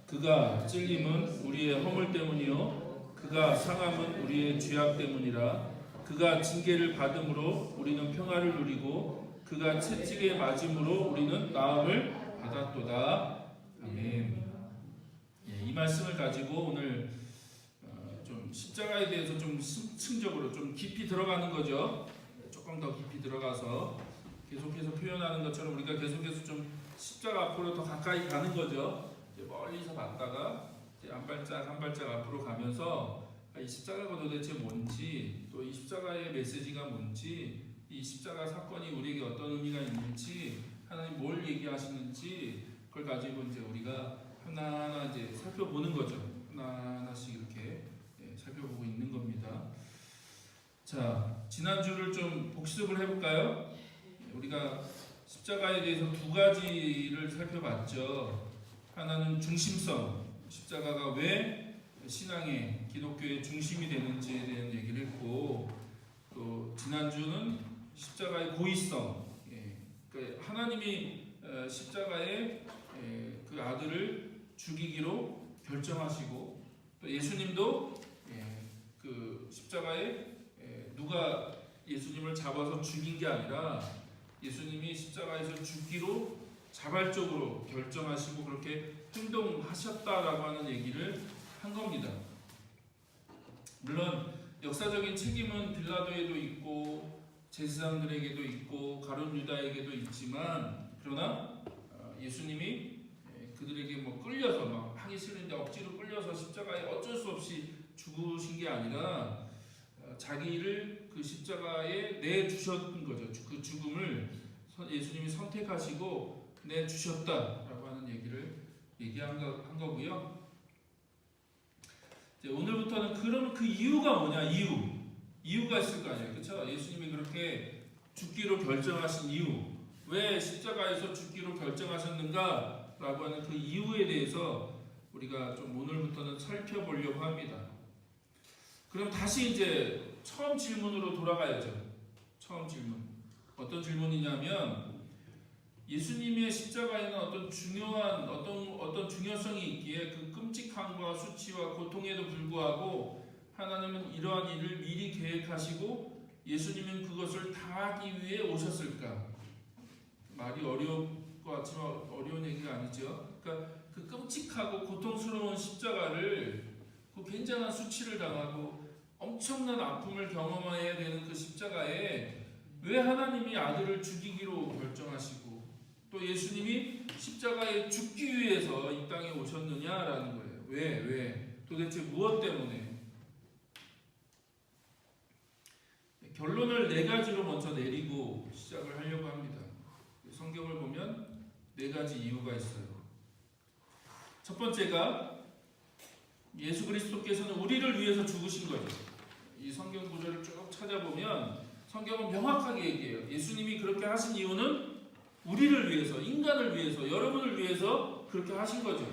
그가 찔림은 우리의 허물 때문이요 그가 상함은 우리의 죄악 때문이라. 그가 징계를 받음으로 우리는 평화를 누리고 그가 채찍에 맞음으로 우리는 나음을 받았도다. 아멘. 이 말씀을 가지고 오늘 좀 십자가에 대해서 좀 심층적으로 좀 깊이 들어가는 거죠. 조금 더 깊이 들어가서 계속해서 표현하는 것처럼 우리가 계속해서 좀 십자가 앞으로 더 가까이 가는 거죠. 이제 멀리서 봤다가 이제 한 발짝 한 발짝 앞으로 가면서 이 십자가가 도대체 뭔지, 또 이 십자가의 메시지가 뭔지, 이 십자가 사건이 우리에게 어떤 의미가 있는지, 하나님 뭘 얘기하시는지 그걸 가지고 이제 우리가 하나하나 이제 살펴보는 거죠. 하나하나씩 이렇게 살펴보고 있는 겁니다. 자, 지난주를 좀 복습을 해볼까요? 우리가 십자가에 대해서 두 가지를 살펴봤죠. 하나는 중심성, 십자가가 왜 신앙의 기독교의 중심이 되는지에 대한 얘기를 했고, 또 지난주는 십자가의 고의성, 그러니까 하나님이 십자가에 그 아들을 죽이기로 결정하시고, 또 예수님도 그 십자가에 누가 예수님을 잡아서 죽인 게 아니라 예수님이 십자가에서 죽기로 자발적으로 결정하시고 그렇게 행동하셨다라고 하는 얘기를 한 겁니다. 물론 역사적인 책임은 빌라도에도 있고 제사장들에게도 있고 가룟 유다에게도 있지만, 그러나 예수님이 그들에게 뭐 끌려서 막 하기 싫은데 억지로 끌려서 십자가에 어쩔 수 없이 죽으신 게 아니라 자기를 그 십자가에 내주셨던 거죠. 그 죽음을 예수님이 선택하시고 내주셨다라고 하는 얘기를 얘기한 거고요. 이제 오늘부터는 그러면 그 이유가 뭐냐? 이유가 있을 거 아니에요, 그렇죠? 예수님이 그렇게 죽기로 결정하신 이유, 왜 십자가에서 죽기로 결정하셨는가라고 하는 그 이유에 대해서 우리가 좀 오늘부터는 살펴보려고 합니다. 그럼 다시 이제 처음 질문으로 돌아가야죠. 처음 질문. 어떤 질문이냐면, 예수님의 십자가에는 어떤 중요한 어떤 중요성이 있기에 그 끔찍함과 수치와 고통에도 불구하고 하나님은 이러한 일을 미리 계획하시고 예수님은 그것을 당하기 위해 오셨을까? 말이 어려울 것 같지만 어려운 얘기가 아니죠. 그러니까 그 끔찍하고 고통스러운 십자가를, 그 굉장한 수치를 당하고 엄청난 아픔을 경험해야 되는 그 십자가에 왜 하나님이 아들을 죽이기로 결정하시고 또 예수님이 십자가에 죽기 위해서 이 땅에 오셨느냐라는 거예요. 왜? 도대체 무엇 때문에? 결론을 네 가지로 먼저 내리고 시작을 하려고 합니다. 성경을 보면 네 가지 이유가 있어요. 첫 번째가 예수 그리스도께서는 우리를 위해서 죽으신 거죠. 이 성경 구절을 쭉 찾아보면 성경은 명확하게 얘기해요. 예수님이 그렇게 하신 이유는 우리를 위해서, 인간을 위해서, 여러분을 위해서 그렇게 하신 거죠.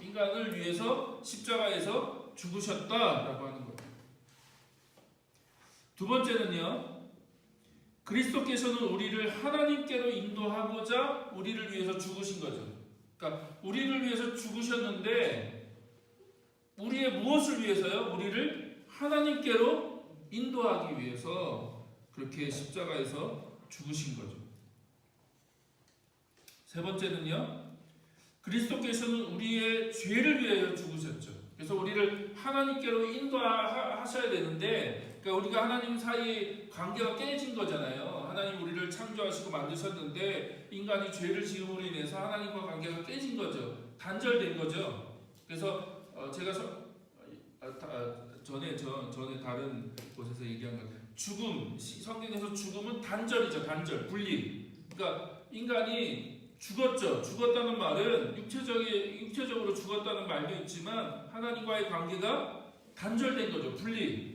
인간을 위해서 십자가에서 죽으셨다라고 하는 거예요. 두 번째는요, 그리스도께서는 우리를 하나님께로 인도하고자 우리를 위해서 죽으신 거죠. 그러니까 우리를 위해서 죽으셨는데 우리의 무엇을 위해서요? 우리를 하나님께로 인도하기 위해서 그렇게 십자가에서 죽으신 거죠. 세 번째는요, 그리스도께서는 우리의 죄를 위하여 죽으셨죠. 그래서 우리를 하나님께로 인도하셔야 되는데, 그러니까 우리가 하나님 사이 관계가 깨진 거잖아요. 하나님 우리를 창조하시고 만드셨는데 인간이 죄를 지음으로 인해서 하나님과 관계가 깨진 거죠. 단절된 거죠. 그래서 제가 전에 다른 곳에서 얘기한 것, 죽음, 성경에서 죽음은 단절이죠. 단절, 분리. 그러니까 인간이 죽었다는 말은 육체적으로 죽었다는 말도 있지만 하나님과의 관계가 단절된 거죠. 분리.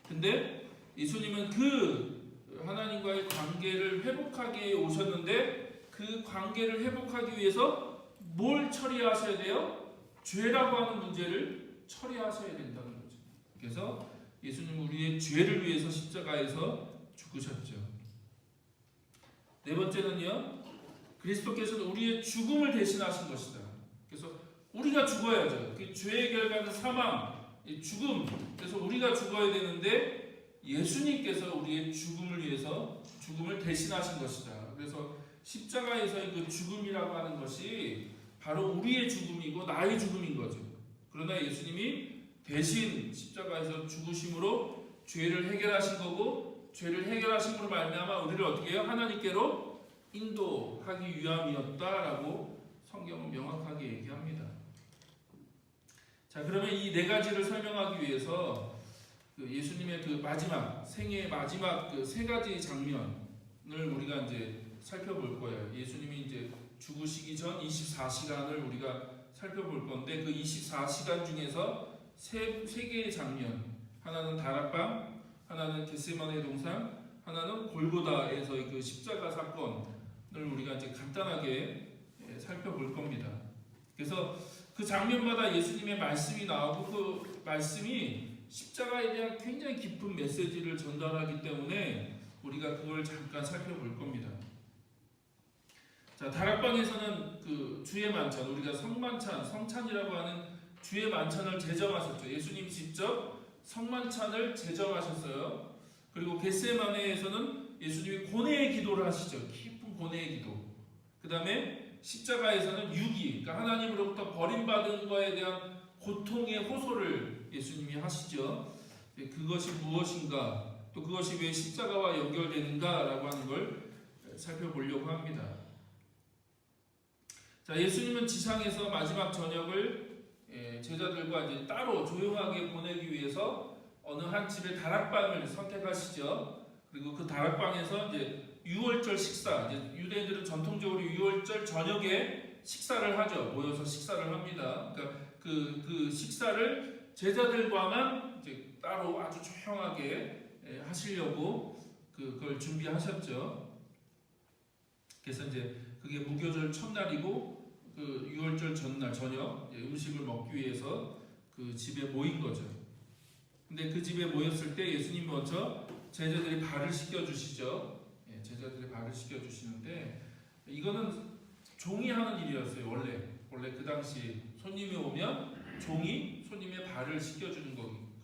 근데 예수님은 그 하나님과의 관계를 회복하기 위해 오셨는데 그 관계를 회복하기 위해서 뭘 처리하셔야 돼요? 죄라고 하는 문제를 처리하셔야 된다는 거죠. 그래서 예수님은 우리의 죄를 위해서 십자가에서 죽으셨죠. 네 번째는요, 그리스도께서는 우리의 죽음을 대신하신 것이다. 그래서 우리가 죽어야죠. 그 죄의 결과는 사망, 죽음. 그래서 우리가 죽어야 되는데 예수님께서 우리의 죽음을 위해서 죽음을 대신하신 것이다. 그래서 십자가에서의 그 죽음이라고 하는 것이 바로 우리의 죽음이고 나의 죽음인 거죠. 그러나 예수님이 대신 십자가에서 죽으심으로 죄를 해결하신 거고, 죄를 해결하심으로 말미암아 우리를 어떻게 해요? 하나님께로 인도하기 위함이었다라고 성경은 명확하게 얘기합니다. 자, 그러면 이 네 가지를 설명하기 위해서 그 예수님의 그 마지막 생애의 마지막 그 세 가지 장면을 우리가 이제 살펴볼 거예요. 예수님이 이제 죽으시기 전 24시간을 우리가 살펴볼 건데, 그 24시간 중에서 세 개의 장면, 하나는 다락방, 하나는 겟세마네 동산, 하나는 골고다에서의 그 십자가 사건을 우리가 이제 간단하게 살펴볼 겁니다. 그래서 그 장면마다 예수님의 말씀이 나오고, 그 말씀이 십자가에 대한 굉장히 깊은 메시지를 전달하기 때문에 우리가 그걸 잠깐 살펴볼 겁니다. 자, 다락방에서는 그 주의 만찬, 우리가 성만찬, 성찬이라고 하는 주의 만찬을 제정하셨죠. 예수님이 직접 성만찬을 제정하셨어요. 그리고 겟세마네에서는 예수님이 고뇌의 기도를 하시죠. 깊은 고뇌의 기도. 그 다음에 십자가에서는 유기, 그러니까 하나님으로부터 버림받은 것에 대한 고통의 호소를 예수님이 하시죠. 그것이 무엇인가, 또 그것이 왜 십자가와 연결되는가라고 하는 걸 살펴보려고 합니다. 자, 예수님은 지상에서 마지막 저녁을 제자들과 이제 따로 조용하게 보내기 위해서 어느 한 집의 다락방을 선택하시죠. 그리고 그 다락방에서 이제 유월절 식사, 이제 유대인들은 전통적으로 유월절 저녁에 식사를 하죠. 모여서 식사를 합니다. 그러니까 그 식사를 제자들과만 이제 따로 아주 조용하게 하시려고 그걸 준비하셨죠. 그래서 이제 그게 무교절 첫날이고, 그 유월절 전날 저녁 음식을 먹기 위해서 그 집에 모인 거죠. 근데 그 집에 모였을 때 예수님 먼저 제자들이 발을 씻겨 주시죠. 제자들이 발을 씻겨 주시는데, 이거는 종이 하는 일이었어요. 원래 그 당시 손님이 오면 종이 손님의 발을 씻겨 주는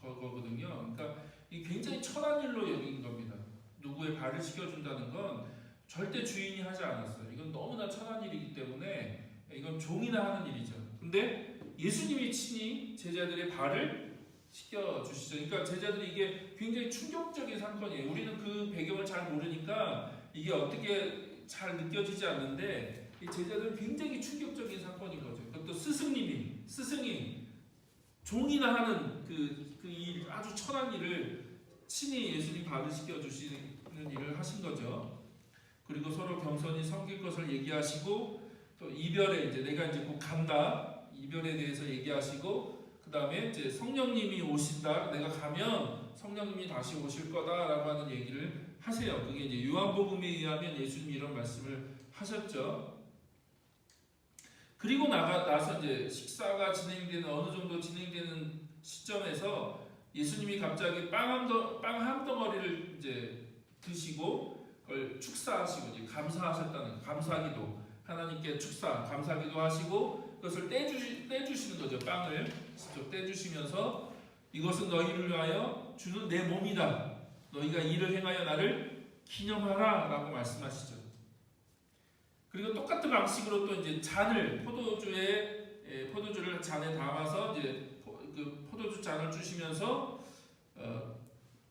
거거든요. 그러니까 이 굉장히 천한 일로 여긴 겁니다. 누구의 발을 씻겨 준다는 건 절대 주인이 하지 않았어요. 이건 너무나 천한 일이기 때문에 이건 종이나 하는 일이죠. 근데 예수님이 친히 제자들의 발을 씻겨 주시죠. 그러니까 제자들이 이게 굉장히 충격적인 사건이에요. 우리는 그 배경을 잘 모르니까 이게 어떻게 잘 느껴지지 않는데, 이 제자들은 굉장히 충격적인 사건인 거죠. 그것도 스승이 종이나 하는 이 아주 천한 일을 친히 예수님 발을 씻겨 주시는 일을 하신 거죠. 그리고 서로 겸손히 섬길 것을 얘기하시고, 또 이별에 이제 내가 이제 곧 간다, 이별에 대해서 얘기하시고, 그 다음에 이제 성령님이 오신다, 내가 가면 성령님이 다시 오실 거다라고 하는 얘기를 하세요. 그게 이제 요한복음에 의하면 예수님이 이런 말씀을 하셨죠. 그리고 나서 이제 식사가 진행되는, 어느 정도 진행되는 시점에서 예수님이 갑자기 빵 한 덩어리를 이제 드시고 그걸 축사하시고 이제 감사하셨다는, 감사기도, 하나님께 감사기도 하시고 그것을 떼주시는 거죠. 빵을 직접 떼주시면서 이것은 너희를 위하여 주는 내 몸이다. 너희가 이를 행하여 나를 기념하라 라고 말씀하시죠. 그리고 똑같은 방식으로 또 이제 잔을, 포도주를 잔에 담아서 이제 그 포도주 잔을 주시면서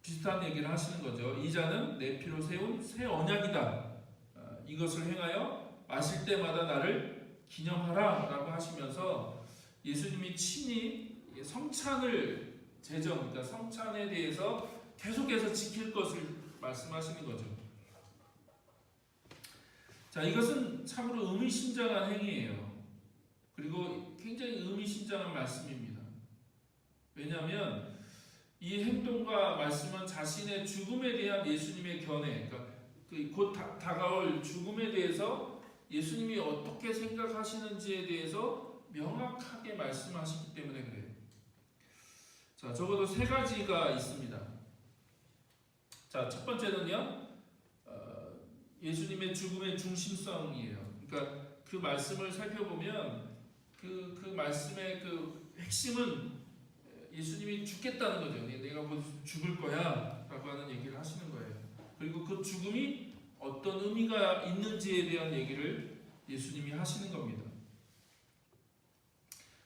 비슷한 얘기를 하시는 거죠. 이 잔은 내 피로 세운 새 언약이다. 이것을 행하여 마실 때마다 나를 기념하라 라고 하시면서 예수님이 친히 성찬을 그러니까 성찬에 대해서 계속해서 지킬 것을 말씀하시는 거죠. 자, 이것은 참으로 의미심장한 행위예요. 그리고 굉장히 의미심장한 말씀입니다. 왜냐하면 이 행동과 말씀은 자신의 죽음에 대한 예수님의 견해, 그러니까 곧 다가올 죽음에 대해서 예수님이 어떻게 생각하시는지에 대해서 명확하게 말씀하시기 때문에 그래요. 자, 적어도 세 가지가 있습니다. 자, 첫 번째는요, 예수님의 죽음의 중심성이에요. 그러니까 그 말씀을 살펴보면 그 말씀의 그 핵심은 예수님이 죽겠다는 거죠. 내가 곧 죽을 거야 라고 하는 얘기를 하시는 거예요. 그리고 그 죽음이 어떤 의미가 있는지에 대한 얘기를 예수님이 하시는 겁니다.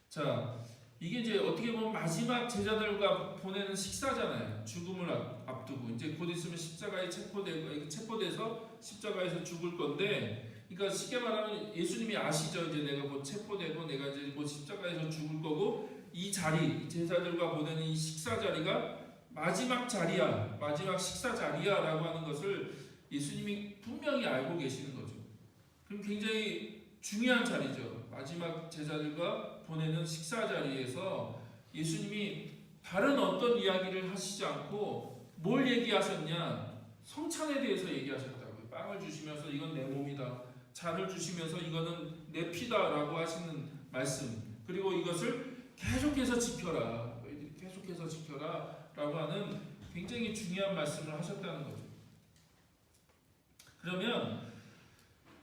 자, 이게 이제 어떻게 보면 마지막 제자들과 보내는 식사잖아요. 죽음을 앞두고 이제 곧 있으면 십자가에 체포돼서 십자가에서 죽을 건데, 그러니까 쉽게 말하면 예수님이 아시죠. 이제 내가 곧 체포되고 내가 이제 곧 십자가에서 죽을 거고, 이 자리, 제자들과 보내는 이 식사 자리가 마지막 자리야, 마지막 식사 자리야라고 하는 것을 예수님이 분명히 알고 계시는 거죠. 그럼 굉장히 중요한 자리죠. 마지막 제자들과 보내는 식사 자리에서 예수님이 다른 어떤 이야기를 하시지 않고 뭘 얘기하셨냐? 성찬에 대해서 얘기하셨다고요. 빵을 주시면서 이건 내 몸이다, 잔을 주시면서 이거는 내 피다라고 하시는 말씀, 그리고 이것을 계속해서 지켜라, 계속해서 지켜라 라고 하는 굉장히 중요한 말씀을 하셨다는 거죠. 그러면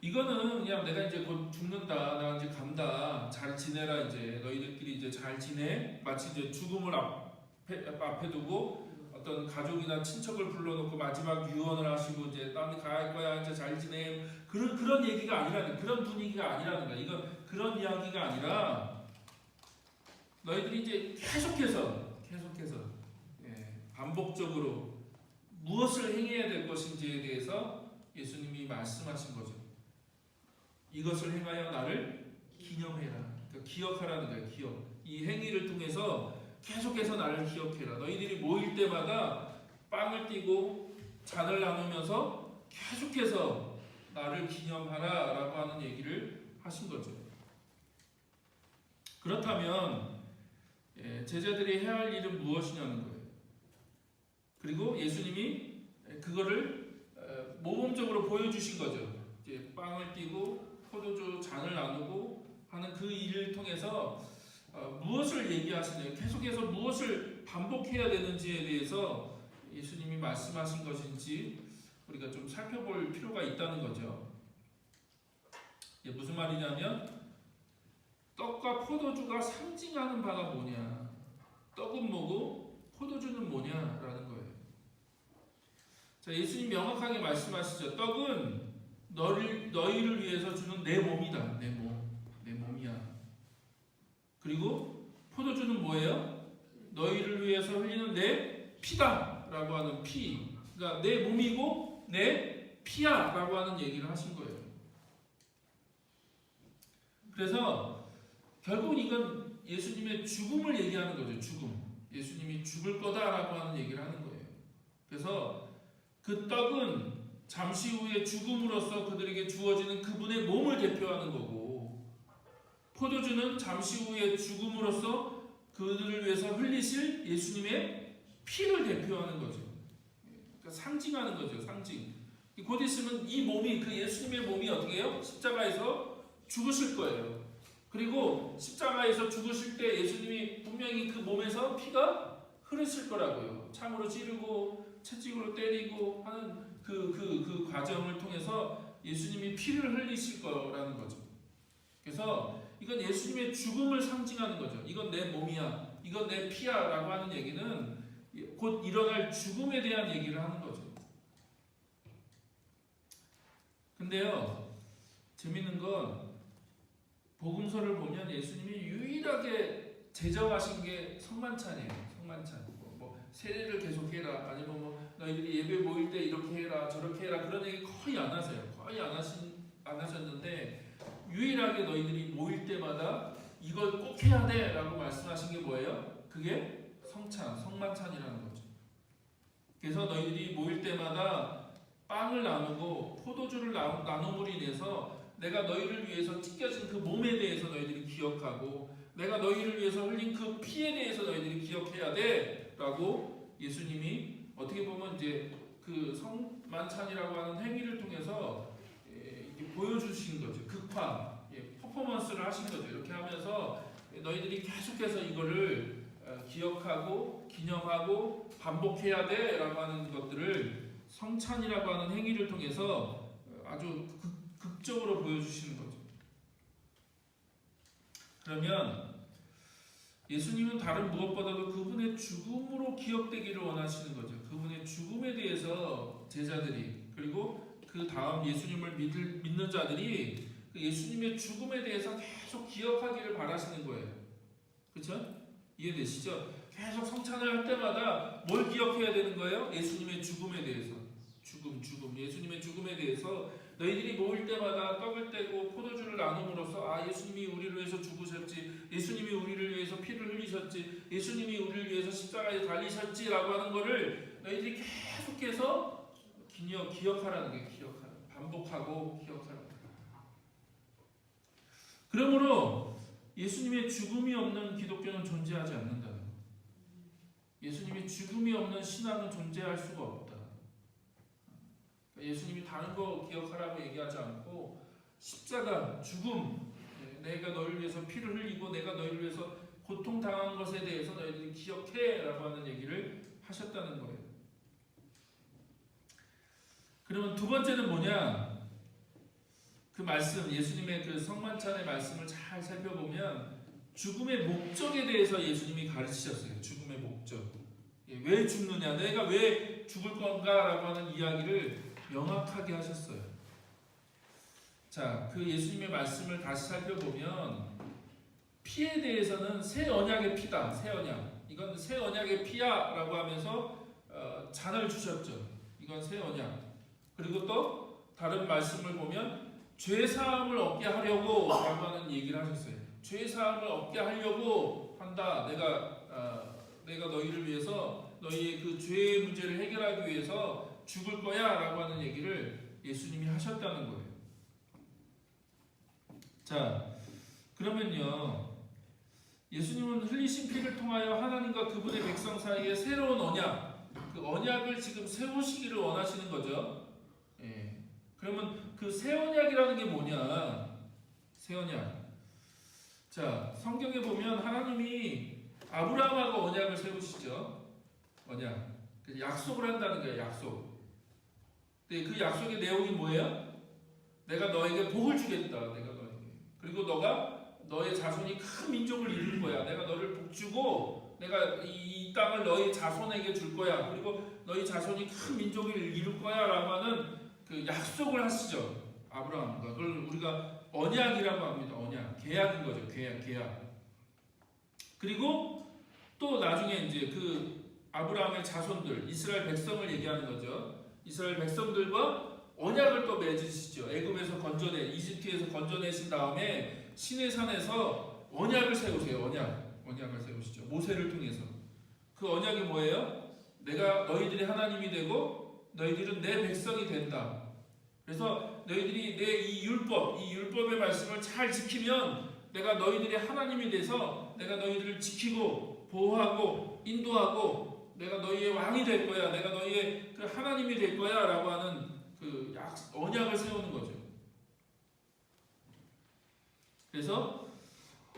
이거는 그냥 내가 이제 곧 죽는다, 나 이제 간다, 잘 지내라, 이제 너희들끼리 이제 잘 지내, 마치 이제 죽음을 앞에 두고 어떤 가족이나 친척을 불러놓고 마지막 유언을 하시고 이제 나는 갈 거야, 이제 잘 지내, 그런 얘기가 아니라는, 그런 분위기가 아니라는 거야. 이건 그런 이야기가 아니라 너희들이 이제 계속해서 반복적으로 무엇을 행해야 될 것인지에 대해서 예수님이 말씀하신 거죠. 이것을 행하여 나를 기념해라. 그러니까 기억하라는 거예요. 기억. 이 행위를 통해서 계속해서 나를 기억해라. 너희들이 모일 때마다 빵을 띄고 잔을 나누면서 계속해서 나를 기념하라 라고 하는 얘기를 하신 거죠. 그렇다면 제자들이 해야 할 일은 무엇이냐는 거예요. 그리고 예수님이 그거를 모범적으로 보여주신 거죠. 이제 빵을 띄고 포도주 잔을 나누고 하는 그 일을 통해서 무엇을 얘기하시나요? 계속해서 무엇을 반복해야 되는지에 대해서 예수님이 말씀하신 것인지 우리가 좀 살펴볼 필요가 있다는 거죠. 이게 무슨 말이냐면 떡과 포도주가 상징하는 바가 뭐냐, 떡은 뭐고 포도주는 뭐냐라는 거예요. 자, 예수님 명확하게 말씀하시죠. 떡은 너희를 위해서 주는 내 몸이다. 내 몸이야. 그리고 포도주는 뭐예요? 너희를 위해서 흘리는 내 피다라고 하는 피. 그러니까 내 몸이고 내 피야라고 하는 얘기를 하신 거예요. 그래서 결국 이건 예수님의 죽음을 얘기하는 거죠. 죽음. 예수님이 죽을 거다라고 하는 얘기를 하는 거예요. 그래서 그 떡은 잠시 후에 죽음으로써 그들에게 주어지는 그분의 몸을 대표하는 거고, 포도주는 잠시 후에 죽음으로써 그들을 위해서 흘리실 예수님의 피를 대표하는 거죠. 그러니까 상징하는 거죠. 상징. 곧 있으면 이 몸이, 그 예수님의 몸이 어떻게 해요? 십자가에서 죽으실 거예요. 그리고 십자가에서 죽으실 때 예수님이 분명히 그 몸에서 피가 흐르실 거라고요. 창으로 찌르고 채찍으로 때리고 하는 그 과정을 통해서 예수님이 피를 흘리실 거라는 거죠. 그래서 이건 예수님의 죽음을 상징하는 거죠. 이건 내 몸이야, 이건 내 피야 라고 하는 얘기는 곧 일어날 죽음에 대한 얘기를 하는 거죠. 근데요, 재밌는 건 복음서를 보면 예수님이 유일하게 제정하신 게 성만찬이에요. 성만찬. 뭐 세례를 계속해라, 아니면 뭐 너희들이 예배 모일 때 이렇게 해라, 저렇게 해라, 그런 얘기 거의 안 하세요. 거의 안 하셨는데 유일하게 너희들이 모일 때마다 이걸 꼭 해야 돼 라고 말씀하신 게 뭐예요? 그게 성만찬이라는 거죠. 그래서 너희들이 모일 때마다 빵을 나누고 포도주를 나눔으로 인해서 내가 너희를 위해서 찢겨진 그 몸에 대해서 너희들이 기억하고, 내가 너희를 위해서 흘린 그 피에 대해서 너희들이 기억해야 돼 라고 예수님이 어떻게 보면 이제 그 성만찬이라고 하는 행위를 통해서 보여주신 거죠. 극화, 퍼포먼스를 하신 거죠. 이렇게 하면서 너희들이 계속해서 이거를 기억하고 기념하고 반복해야 돼 라고 하는 것들을 성찬이라고 하는 행위를 통해서 아주 극적으로 보여주시는 거죠. 그러면 예수님은 다른 무엇보다도 그분의 죽음으로 기억되기를 원하시는 거죠. 그분의 죽음에 대해서 제자들이, 그리고 그 다음 예수님을 믿는 자들이 그 예수님의 죽음에 대해서 계속 기억하기를 바라시는 거예요. 그렇죠? 이해되시죠? 계속 성찬을 할 때마다 뭘 기억해야 되는 거예요? 예수님의 죽음에 대해서. 죽음. 예수님의 죽음에 대해서 너희들이 모일 때마다 떡을 떼고 포도주를 나눔으로써 아, 예수님이 우리를 위해서 죽으셨지, 예수님이 우리를 위해서 피를 흘리셨지, 예수님이 우리를 위해서 십자가에 달리셨지라고 하는 거를 너희들이 계속해서 기억하라는 게 반복하고 기억하라는 거예요. 그러므로 예수님의 죽음이 없는 기독교는 존재하지 않는다는 거예요. 예수님의 죽음이 없는 신앙은 존재할 수가 없다. 예수님이 다른 거 기억하라고 얘기하지 않고 십자가, 죽음, 내가 너희를 위해서 피를 흘리고 내가 너희를 위해서 고통당한 것에 대해서 너희들이 기억해 라고 하는 얘기를 하셨다는 거예요. 그러면 두 번째는 뭐냐? 그 말씀, 예수님의 그 성만찬의 말씀을 잘 살펴보면 죽음의 목적에 대해서 예수님이 가르치셨어요. 죽음의 목적. 왜 죽느냐? 내가 왜 죽을 건가라고 하는 이야기를 명확하게 하셨어요. 자, 그 예수님의 말씀을 다시 살펴보면 피에 대해서는 새 언약의 피다. 새 언약. 이건 새 언약의 피야라고 하면서 잔을 주셨죠. 이건 새 언약. 그리고 또 다른 말씀을 보면 죄 사함을 얻게 하려고 라고 하는 얘기를 하셨어요. 죄 사함을 얻게 하려고 한다. 내가 너희를 위해서 너희의 그 죄의 문제를 해결하기 위해서 죽을 거야 라고 하는 얘기를 예수님이 하셨다는 거예요. 자, 그러면요, 예수님은 흘리신 피를 통하여 하나님과 그분의 백성 사이에 새로운 언약, 그 언약을 지금 세우시기를 원하시는 거죠. 예. 그러면 그 새 언약이라는 게 뭐냐? 새 언약. 자, 성경에 보면 하나님이 아브라함하고 언약을 세우시죠. 언약. 약속을 한다는 거예요. 약속. 근데 그 약속의 내용이 뭐예요? 내가 너에게 복을 주겠다. 내가 너에게. 그리고 너가 너의 자손이 큰 민족을 이룰 거야. 내가 너를 복 주고 내가 이 땅을 너희 자손에게 줄 거야. 그리고 너희 자손이 큰 민족을 이룰 거야. 라고 하는 그 약속을 하시죠. 아브라함과. 그걸 우리가 언약이라고 합니다. 언약. 계약인 거죠. 계약. 그리고 또 나중에 이제 그 아브라함의 자손들, 이스라엘 백성을 얘기하는 거죠. 이스라엘 백성들과 언약을 또 맺으시죠. 애굽에서 이집트에서 건져내신 다음에 시내산에서 언약을 세우세요. 언약을 세우시죠. 모세를 통해서. 그 언약이 뭐예요? 내가 너희들이 하나님이 되고 너희들은 내 백성이 된다. 그래서 너희들이 내 이 율법의 말씀을 잘 지키면 내가 너희들의 하나님이 돼서 내가 너희들을 지키고 보호하고 인도하고 내가 너희의 왕이 될 거야. 내가 너희의 그 하나님이 될 거야. 라고 하는 그 언약을 세우는 거죠. 그래서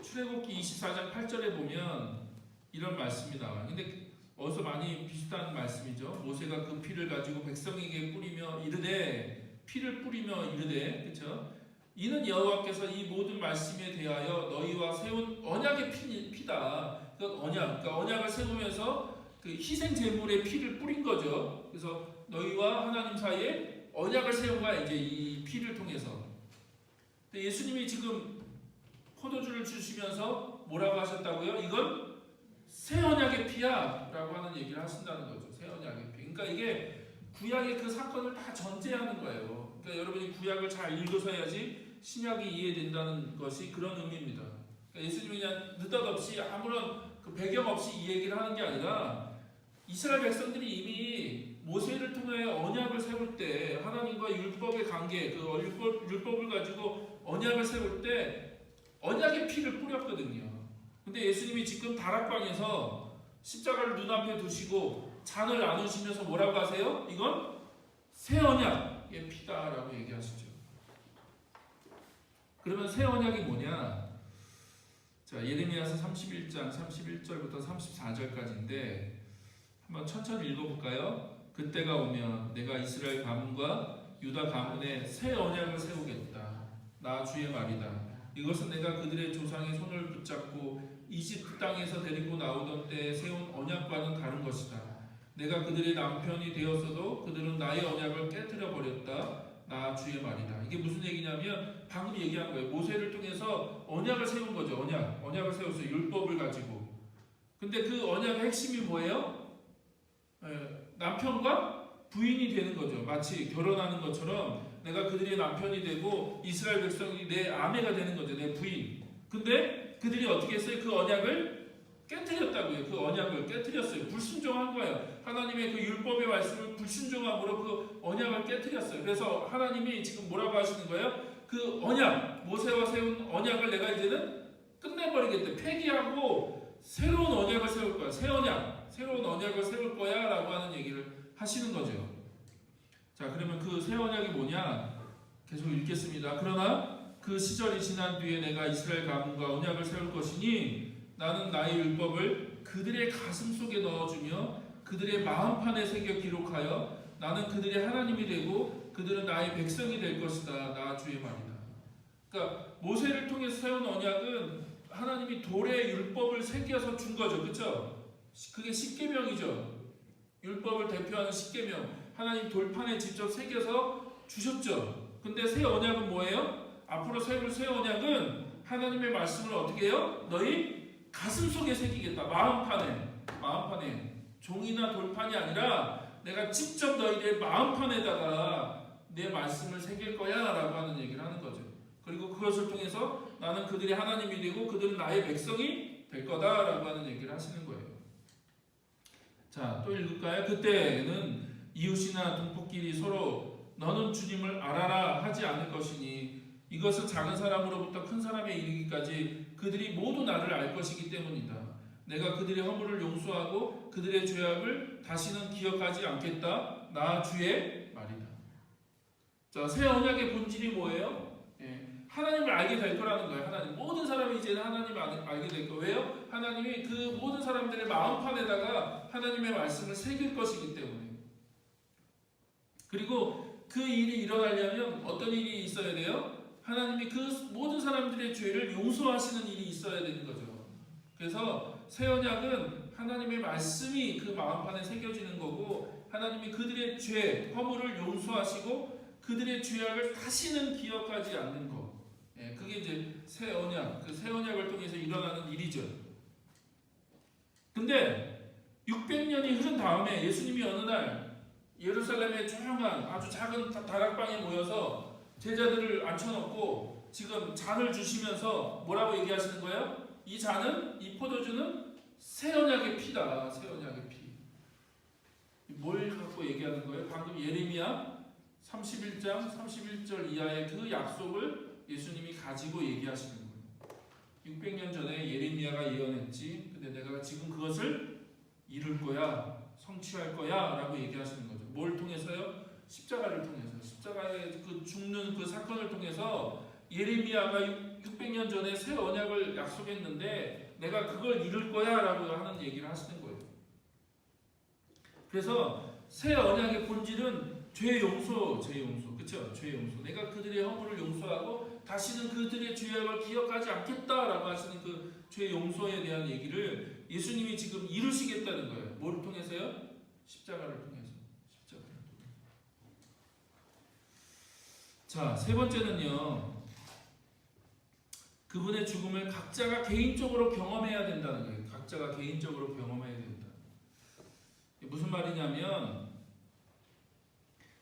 출애굽기 24장 8절에 보면 이런 말씀이 나와요. 근데 어디서 많이 비슷한 말씀이죠. 모세가 그 피를 가지고 백성에게 뿌리며 이르되 피를 뿌리며 이르되, 그렇죠? 이는 여호와께서 이 모든 말씀에 대하여 너희와 세운 언약의 피다. 그러니까 언약을 세우면서 그 희생 제물의 피를 뿌린 거죠. 그래서 너희와 하나님 사이에 언약을 세운 거야. 이제 이 피를 통해서. 근데 예수님이 지금 포도주를 주시면서 뭐라고 하셨다고요? 이건 새 언약의 피야라고 하는 얘기를 하신다는 거죠. 새 언약의 피. 그러니까 이게 구약의 그 사건을 다 전제하는 거예요. 그러니까 여러분이 구약을 잘 읽으셔야지 신약이 이해된다는 것이 그런 의미입니다. 그러니까 예수님이 그냥 느닷없이 아무런 그 배경 없이 이 얘기를 하는 게 아니라 이스라엘 백성들이 이미 모세를 통해 언약을 세울 때 하나님과 율법의 관계, 그 율법을 가지고 언약을 세울 때 언약의 피를 뿌렸거든요. 근데 예수님이 지금 다락방에서 십자가를 눈앞에 두시고 잔을 나누시면서 뭐라고 하세요? 이건 새 언약의 피다라고 얘기하시죠. 그러면 새 언약이 뭐냐? 자, 예레미야서 31장 31절부터 34절까지인데 한번 천천히 읽어볼까요? 그때가 오면 내가 이스라엘 가문과 유다 가문에 새 언약을 세우겠다. 나 주의 말이다. 이것은 내가 그들의 조상의 손을 붙잡고 이집트 땅에서 데리고 나오던 때에 세운 언약과는 다른 것이다. 내가 그들의 남편이 되었어도 그들은 나의 언약을 깨뜨려 버렸다. 나 주의 말이다. 이게 무슨 얘기냐면 방금 얘기한 거예요. 모세를 통해서 언약을 세운 거죠. 언약을 세웠어요. 율법을 가지고. 근데 그 언약의 핵심이 뭐예요? 남편과 부인이 되는 거죠. 마치 결혼하는 것처럼 내가 그들의 남편이 되고 이스라엘 백성이 내 아내가 되는 거죠. 내 부인. 근데 그들이 어떻게 했어요? 그 언약을 깨뜨렸다고요. 그 언약을 깨뜨렸어요. 불순종한 거예요. 하나님의 그 율법의 말씀을 불순종함으로 그 언약을 깨뜨렸어요. 그래서 하나님이 지금 뭐라고 하시는 거예요? 그 언약, 모세와 세운 언약을 내가 이제는 끝내버리겠다. 폐기하고 새로운 언약을 세울 거야. 새로운 언약을 세울 거야 라고 하는 얘기를 하시는 거죠. 자, 그러면 그 새 언약이 뭐냐? 계속 읽겠습니다. 그러나 그 시절이 지난 뒤에 내가 이스라엘 가문과 언약을 세울 것이니 나는 나의 율법을 그들의 가슴 속에 넣어주며 그들의 마음판에 새겨 기록하여 나는 그들의 하나님이 되고 그들은 나의 백성이 될 것이다. 나 주의 말이다. 그러니까 모세를 통해서 세운 언약은 하나님이 돌에 율법을 새겨서 준 거죠. 그렇죠? 그게 십계명이죠. 율법을 대표하는 십계명. 하나님 돌판에 직접 새겨서 주셨죠. 근데 새 언약은 뭐예요? 앞으로 세울 새 언약은 하나님의 말씀을 어떻게 해요? 너희 가슴 속에 새기겠다. 마음판에. 종이나 돌판이 아니라 내가 직접 너희들의 마음판에다가 내 말씀을 새길 거야 라고 하는 얘기를 하는 거죠. 그리고 그것을 통해서 나는 그들의 하나님이 되고 그들은 나의 백성이 될 거다 라고 하는 얘기를 하시는 거예요. 자, 또 읽을까요? 그때는 이웃이나 동포끼리 서로 너는 주님을 알아라 하지 않을 것이니 이것은 작은 사람으로부터 큰 사람에 이르기까지 그들이 모두 나를 알 것이기 때문이다. 내가 그들의 허물을 용서하고 그들의 죄악을 다시는 기억하지 않겠다. 나 주의 말이다. 자, 새 언약의 본질이 뭐예요? 하나님을 알게 될 거라는 거예요. 하나님. 모든 사람이 이제는 하나님을 알게 될 거예요. 왜요? 하나님이 그 모든 사람들의 마음판에다가 하나님의 말씀을 새길 것이기 때문에. 그리고 그 일이 일어나려면 어떤 일이 있어야 돼요? 하나님이 그 모든 사람들의 죄를 용서하시는 일이 있어야 되는 거죠. 그래서 새 언약은 하나님의 말씀이 그 마음판에 새겨지는 거고 하나님이 그들의 죄, 허물을 용서하시고 그들의 죄악을 다시는 기억하지 않는 것. 그게 이제 새 언약, 그 새 언약을 통해서 일어나는 일이죠. 근데 600년이 흐른 다음에 예수님이 어느 날 예루살렘의 조용한 아주 작은 다락방에 모여서 제자들을 앉혀놓고 지금 잔을 주시면서 뭐라고 얘기하시는 거예요? 이 잔은, 이 포도주는 새 언약의 피다. 새 언약의 피. 뭘 갖고 얘기하는 거예요? 방금 예레미야 31장 31절 이하의 그 약속을 예수님이 가지고 얘기하시는 거예요. 600년 전에 예레미야가 예언했지. 근데 내가 지금 그것을 이룰 거야. 성취할 거야 라고 얘기하시는 거죠. 뭘 통해서요? 십자가를 통해서. 십자가의 그 죽는 그 사건을 통해서 예레미야가 600년 전에 새 언약을 약속했는데 내가 그걸 이룰 거야 라고 하는 얘기를 하시는 거예요. 그래서 새 언약의 본질은 죄 용서. 그렇죠? 죄 용서. 내가 그들의 허물을 용서하고 다시는 그들의 죄악을 기억하지 않겠다라고 하시는 그 죄 용서에 대한 얘기를 예수님이 지금 이루시겠다는 거예요. 뭐를 통해서요? 십자가를 통해서. 자, 세 번째는요. 그분의 죽음을 각자가 개인적으로 경험해야 된다는 거예요. 각자가 개인적으로 경험해야 된다. 무슨 말이냐면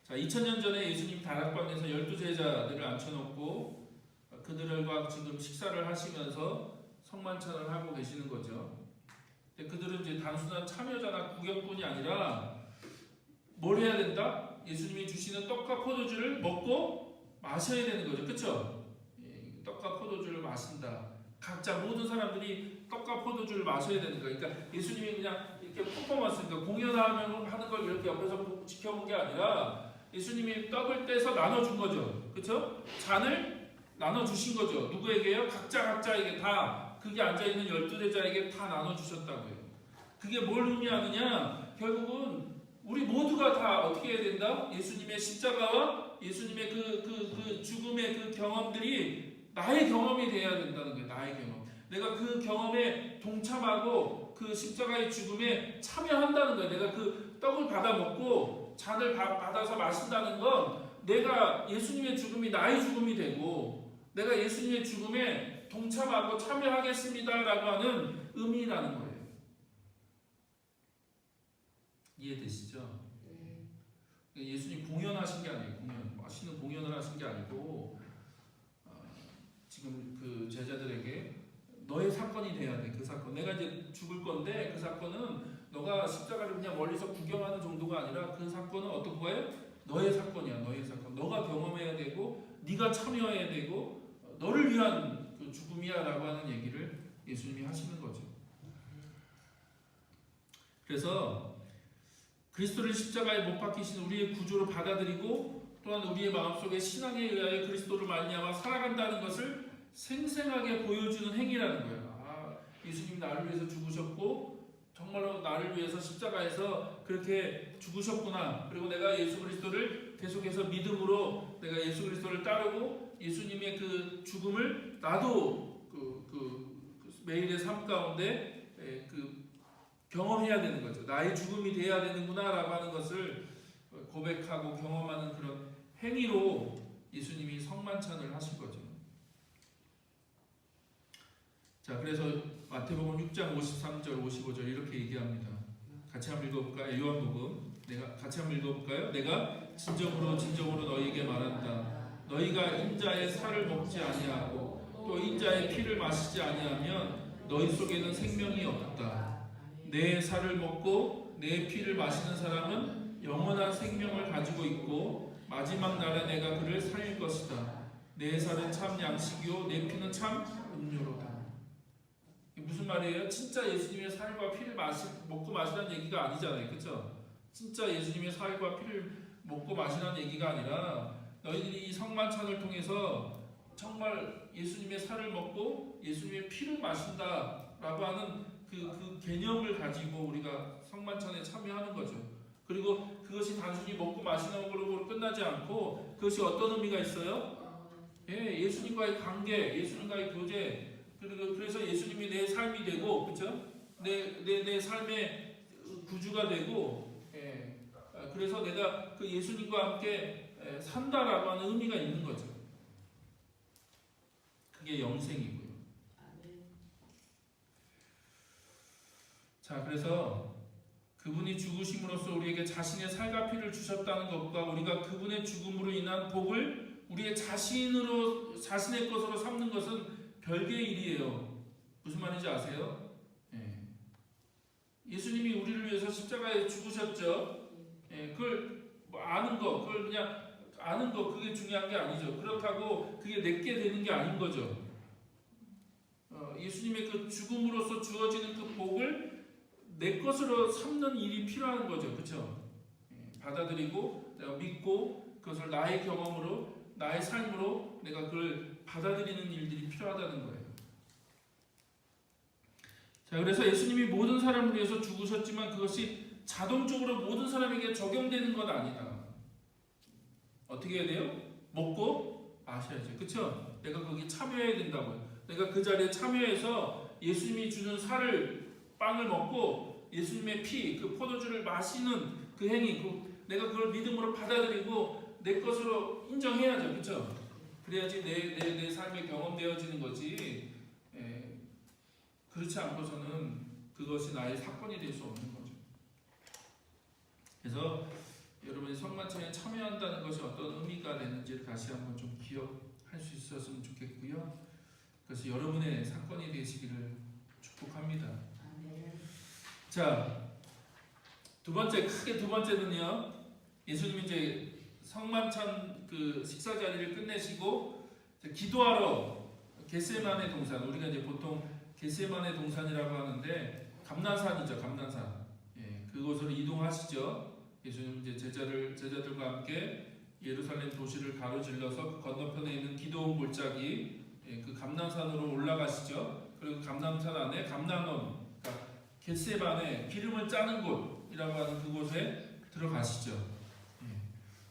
자, 2000년 전에 예수님 다락방에서 12제자들을 앉혀놓고 그들과 지금 식사를 하시면서 성만찬을 하고 계시는 거죠. 근데 그들은 이제 단순한 참여자나 구경꾼이 아니라 뭘 해야 된다? 예수님이 주시는 떡과 포도주를 먹고 마셔야 되는 거죠. 그렇죠? 떡과 포도주를 마신다. 각자 모든 사람들이 떡과 포도주를 마셔야 되는 거예요. 그러니까 예수님이 그냥 이렇게 퍼포먼스, 그러니까 공연하는 걸 이렇게 옆에서 지켜본 게 아니라 예수님이 떡을 떼서 나눠준 거죠. 그렇죠? 잔을 나눠주신 거죠. 누구에게요? 각자에게 다 그게 앉아있는 12제자에게 다 나눠주셨다고요. 그게 뭘 의미하느냐? 결국은 우리 모두가 다 어떻게 해야 된다? 예수님의 십자가와 예수님의 그 죽음의 그 경험들이 나의 경험이 돼야 된다는 거예요. 나의 경험. 내가 그 경험에 동참하고 그 십자가의 죽음에 참여한다는 거예요. 내가 그 떡을 받아 먹고 잔을 받아서 마신다는 건 내가 예수님의 죽음이 나의 죽음이 되고 내가 예수님의 죽음에 동참하고 참여하겠습니다라고 하는 의미라는 거예요. 이해되시죠? 예수님 공연하신 게 아니에요. 맛있는 공연을 하신 게 아니고 지금 그 제자들에게 너의 사건이 돼야 돼. 그 사건. 내가 이제 죽을 건데 그 사건은 너가 십자가를 그냥 멀리서 구경하는 정도가 아니라 그 사건은 어떤 거예요? 너의 사건이야. 너의 사건. 너가 경험해야 되고 네가 참여해야 되고 너를 위한 그 죽음이야라고 하는 얘기를 예수님이 하시는 거죠. 그래서 그리스도를 십자가에 못 박히신 우리의 구조로 받아들이고 또한 우리의 마음속에 신앙에 의하여 그리스도를 말미암아 살아간다는 것을 생생하게 보여주는 행위라는 거예요. 예수님이 나를 위해서 죽으셨고 정말로 나를 위해서 십자가에서 그렇게 죽으셨구나. 그리고 내가 예수 그리스도를 계속해서 믿음으로 내가 예수 그리스도를 따르고 예수님의 그 죽음을 나도 매일의 삶 가운데 경험해야 되는 거죠. 나의 죽음이 돼야 되는구나라고 하는 것을 고백하고 경험하는 그런 행위로 예수님이 성만찬을 하신 거죠. 자, 그래서 마태복음 6장 53절 55절 이렇게 얘기합니다. 같이 한번 읽어볼까요? 요한복음 같이 한번 읽어볼까요? 내가 진정으로 너희에게 말한다. 너희가 인자의 살을 먹지 아니하고 또 인자의 피를 마시지 아니하면 너희 속에는 생명이 없다. 내 살을 먹고 내 피를 마시는 사람은 영원한 생명을 가지고 있고 마지막 날에 내가 그를 살릴 것이다. 내 살은 참 양식이요 내 피는 참 음료로다. 무슨 말이에요? 진짜 예수님의 살과 피를 먹고 마시라는 얘기가 아니잖아요. 그렇죠? 진짜 예수님의 살과 피를 먹고 마시라는 얘기가 아니라 너희들이 이 성만찬을 통해서 정말 예수님의 살을 먹고 예수님의 피를 마신다라고 하는 그 개념을 가지고 우리가 성만찬에 참여하는 거죠. 그리고 그것이 단순히 먹고 마시는 걸로 끝나지 않고 그것이 어떤 의미가 있어요? 예수님과의 관계, 예수님과의 교제. 그래서 예수님이 내 삶이 되고, 그렇죠? 내 삶의 구주가 되고, 그래서 내가 그 예수님과 함께 산다라고 하는 의미가 있는 거죠. 그게 영생이고요. 자, 그래서 그분이 죽으심으로써 우리에게 자신의 살과 피를 주셨다는 것과 우리가 그분의 죽음으로 인한 복을 우리의 자신의 것으로 삼는 것은 별개의 일이에요. 무슨 말인지 아세요? 예수님이 우리를 위해서 십자가에 죽으셨죠. 그걸 아는 거, 그걸 그냥 아는 거 그게 중요한 게 아니죠. 그렇다고 그게 내게 되는 게 아닌 거죠. 예수님의 그 죽음으로써 주어지는 그 복을 내 것으로 삼는 일이 필요한 거죠. 그렇죠? 받아들이고 내가 믿고 그것을 나의 경험으로 나의 삶으로 내가 그걸 받아들이는 일들이 필요하다는 거예요. 자, 그래서 예수님이 모든 사람을 위해서 죽으셨지만 그것이 자동적으로 모든 사람에게 적용되는 건 아니다. 어떻게 해야 돼요? 먹고 마셔야죠. 그렇죠? 내가 거기 참여해야 된다고요. 내가 그 자리에 참여해서 예수님이 주는 빵을 먹고 예수님의 피, 그 포도주를 마시는 그 행위, 내가 그걸 믿음으로 받아들이고 내 것으로 인정해야죠. 그렇죠? 그래야지 내 삶에 경험되어지는 거지. 그렇지 않고서는 그것이 나의 사건이 될 수 없는 거죠. 그래서 여러분이 성만찬에 참여한다는 것이 어떤 의미가 되는지를 다시 한번 좀 기억할 수 있었으면 좋겠고요. 그래서 여러분의 사건이 되시기를 축복합니다. 자, 크게 두 번째는요. 예수님이 이제 성만찬 그 식사 자리를 끝내시고 기도하러 겟세마네 동산, 우리가 이제 보통 겟세마네 동산이라고 하는데 감난산이죠. 감난산. 그곳으로 이동하시죠. 예수님 이제 제자들과 함께 예루살렘 도시를 가로질러서 그 건너편에 있는 기도원 골짜기 그 감난산으로 올라가시죠. 그리고 감난산 안에 감난원, 그러니까 겟세마네 기름을 짜는 곳이라고 하는 그곳에 들어가시죠.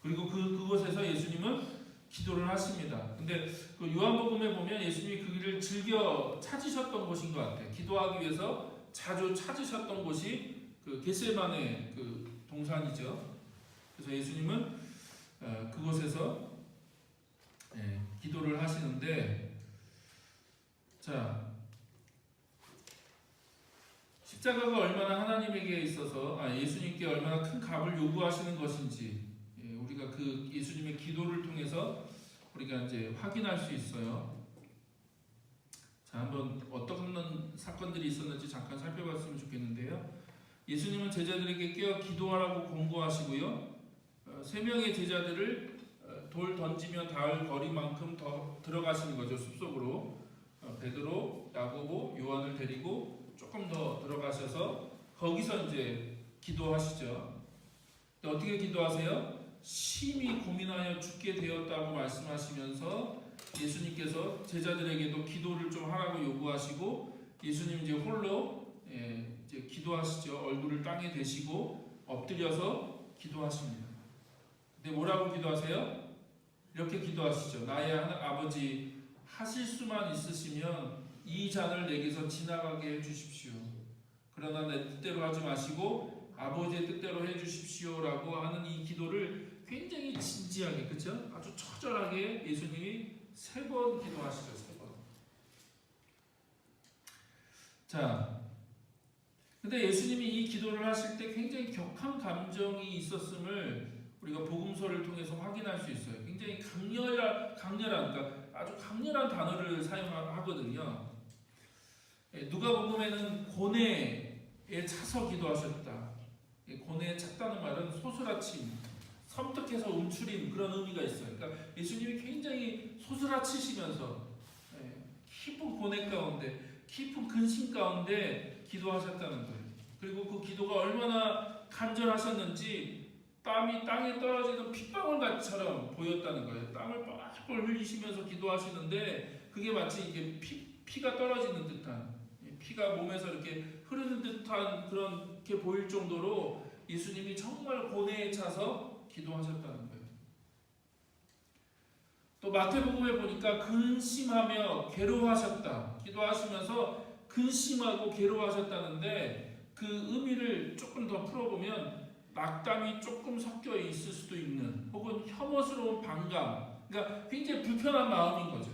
그리고 그곳에서 예수님은 기도를 하십니다. 근데 그 요한복음에 보면 예수님이 그 길을 즐겨 찾으셨던 곳인 것 같아요. 기도하기 위해서 자주 찾으셨던 곳이 그 겟세마네 그 동산이죠. 그래서 예수님은 그곳에서 기도를 하시는데, 자, 십자가가 얼마나 하나님에게 있어서 예수님께 얼마나 큰 값을 요구하시는 것인지 우리가 그 예수님의 기도를 통해서 우리가 이제 확인할 수 있어요. 자, 한번 어떤 사건들이 있었는지 잠깐 살펴봤으면 좋겠는데요. 예수님은 제자들에게 깨어 기도하라고 권고하시고요. 3명의 제자들을 돌 던지며 닿을 거리만큼 더 들어가시는 거죠. 숲속으로. 베드로, 야고보, 요한을 데리고 조금 더 들어가셔서 거기서 이제 기도하시죠. 어떻게 기도하세요? 심히 고민하여 죽게 되었다고 말씀하시면서 예수님께서 제자들에게도 기도를 좀 하라고 요구하시고, 예수님 이제 홀로 이제 기도하시죠. 얼굴을 땅에 대시고 엎드려서 기도하십니다. 근데 뭐라고 기도하세요? 이렇게 기도하시죠. 나의 아버지, 하실 수만 있으시면 이 잔을 내게서 지나가게 해주십시오. 그러나 내 뜻대로 하지 마시고 아버지의 뜻대로 해주십시오라고 하는 이 기도를 굉장히 진지하게, 그렇죠? 아주 처절하게 예수님이 3번 기도하시죠. 3번. 자, 근데 예수님이 이 기도를 하실 때 굉장히 격한 감정이 있었음을 우리가 복음서를 통해서 확인할 수 있어요. 굉장히 강렬한, 그러니까 아주 강렬한 단어를 사용하거든요. 누가복음에는 고뇌에 차서 기도하셨다. 고뇌에 찼다는 말은 소스라침, 섬뜩해서 움츠린 그런 의미가 있어요. 그러니까 예수님이 굉장히 소스라치시면서 깊은 고뇌 가운데, 깊은 근심 가운데 기도하셨다는 거예요. 그리고 그 기도가 얼마나 간절하셨는지 땀이 땅에 떨어지는 핏방울처럼 보였다는 거예요. 땀을 뻘뻘 흘리시면서 기도하시는데 그게 마치 이게 피가 떨어지는 듯한, 피가 몸에서 이렇게 흐르는 듯한 그렇게 보일 정도로 예수님이 정말 고뇌에 차서 기도하셨다는 거예요. 또 마태복음에 보니까 근심하며 괴로워하셨다. 기도하시면서 근심하고 괴로워하셨다는데 그 의미를 조금 더 풀어보면 낙담이 조금 섞여 있을 수도 있는, 혹은 혐오스러운 반감, 그러니까 굉장히 불편한 마음인 거죠.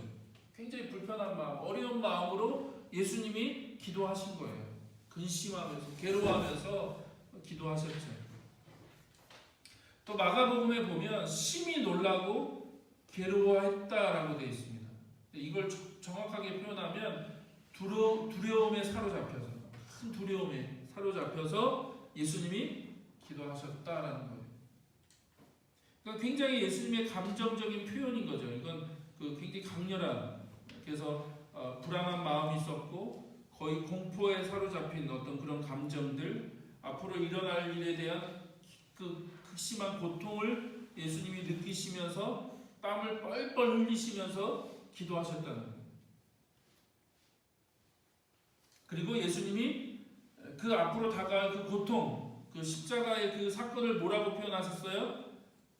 굉장히 불편한 마음, 어려운 마음으로 예수님이 기도하신 거예요. 근심하면서 괴로워하면서 기도하셨죠. 또 마가복음에 보면 심히 놀라고 괴로워했다라고 되어 있습니다. 이걸 정확하게 표현하면 두려움에 사로잡혀서, 큰 두려움에 사로잡혀서 예수님이 기도하셨다라는 거예요. 그러니까 굉장히 예수님의 감정적인 표현인 거죠. 이건 굉장히 강렬한, 그래서 불안한 마음이 있었고 거의 공포에 사로잡힌 어떤 그런 감정들, 앞으로 일어날 일에 대한 그 극심한 고통을 예수님이 느끼시면서 땀을 뻘뻘 흘리시면서 기도하셨다는 거예요. 그리고 예수님이 그 앞으로 다가올 그 고통, 그 십자가의 그 사건을 뭐라고 표현하셨어요?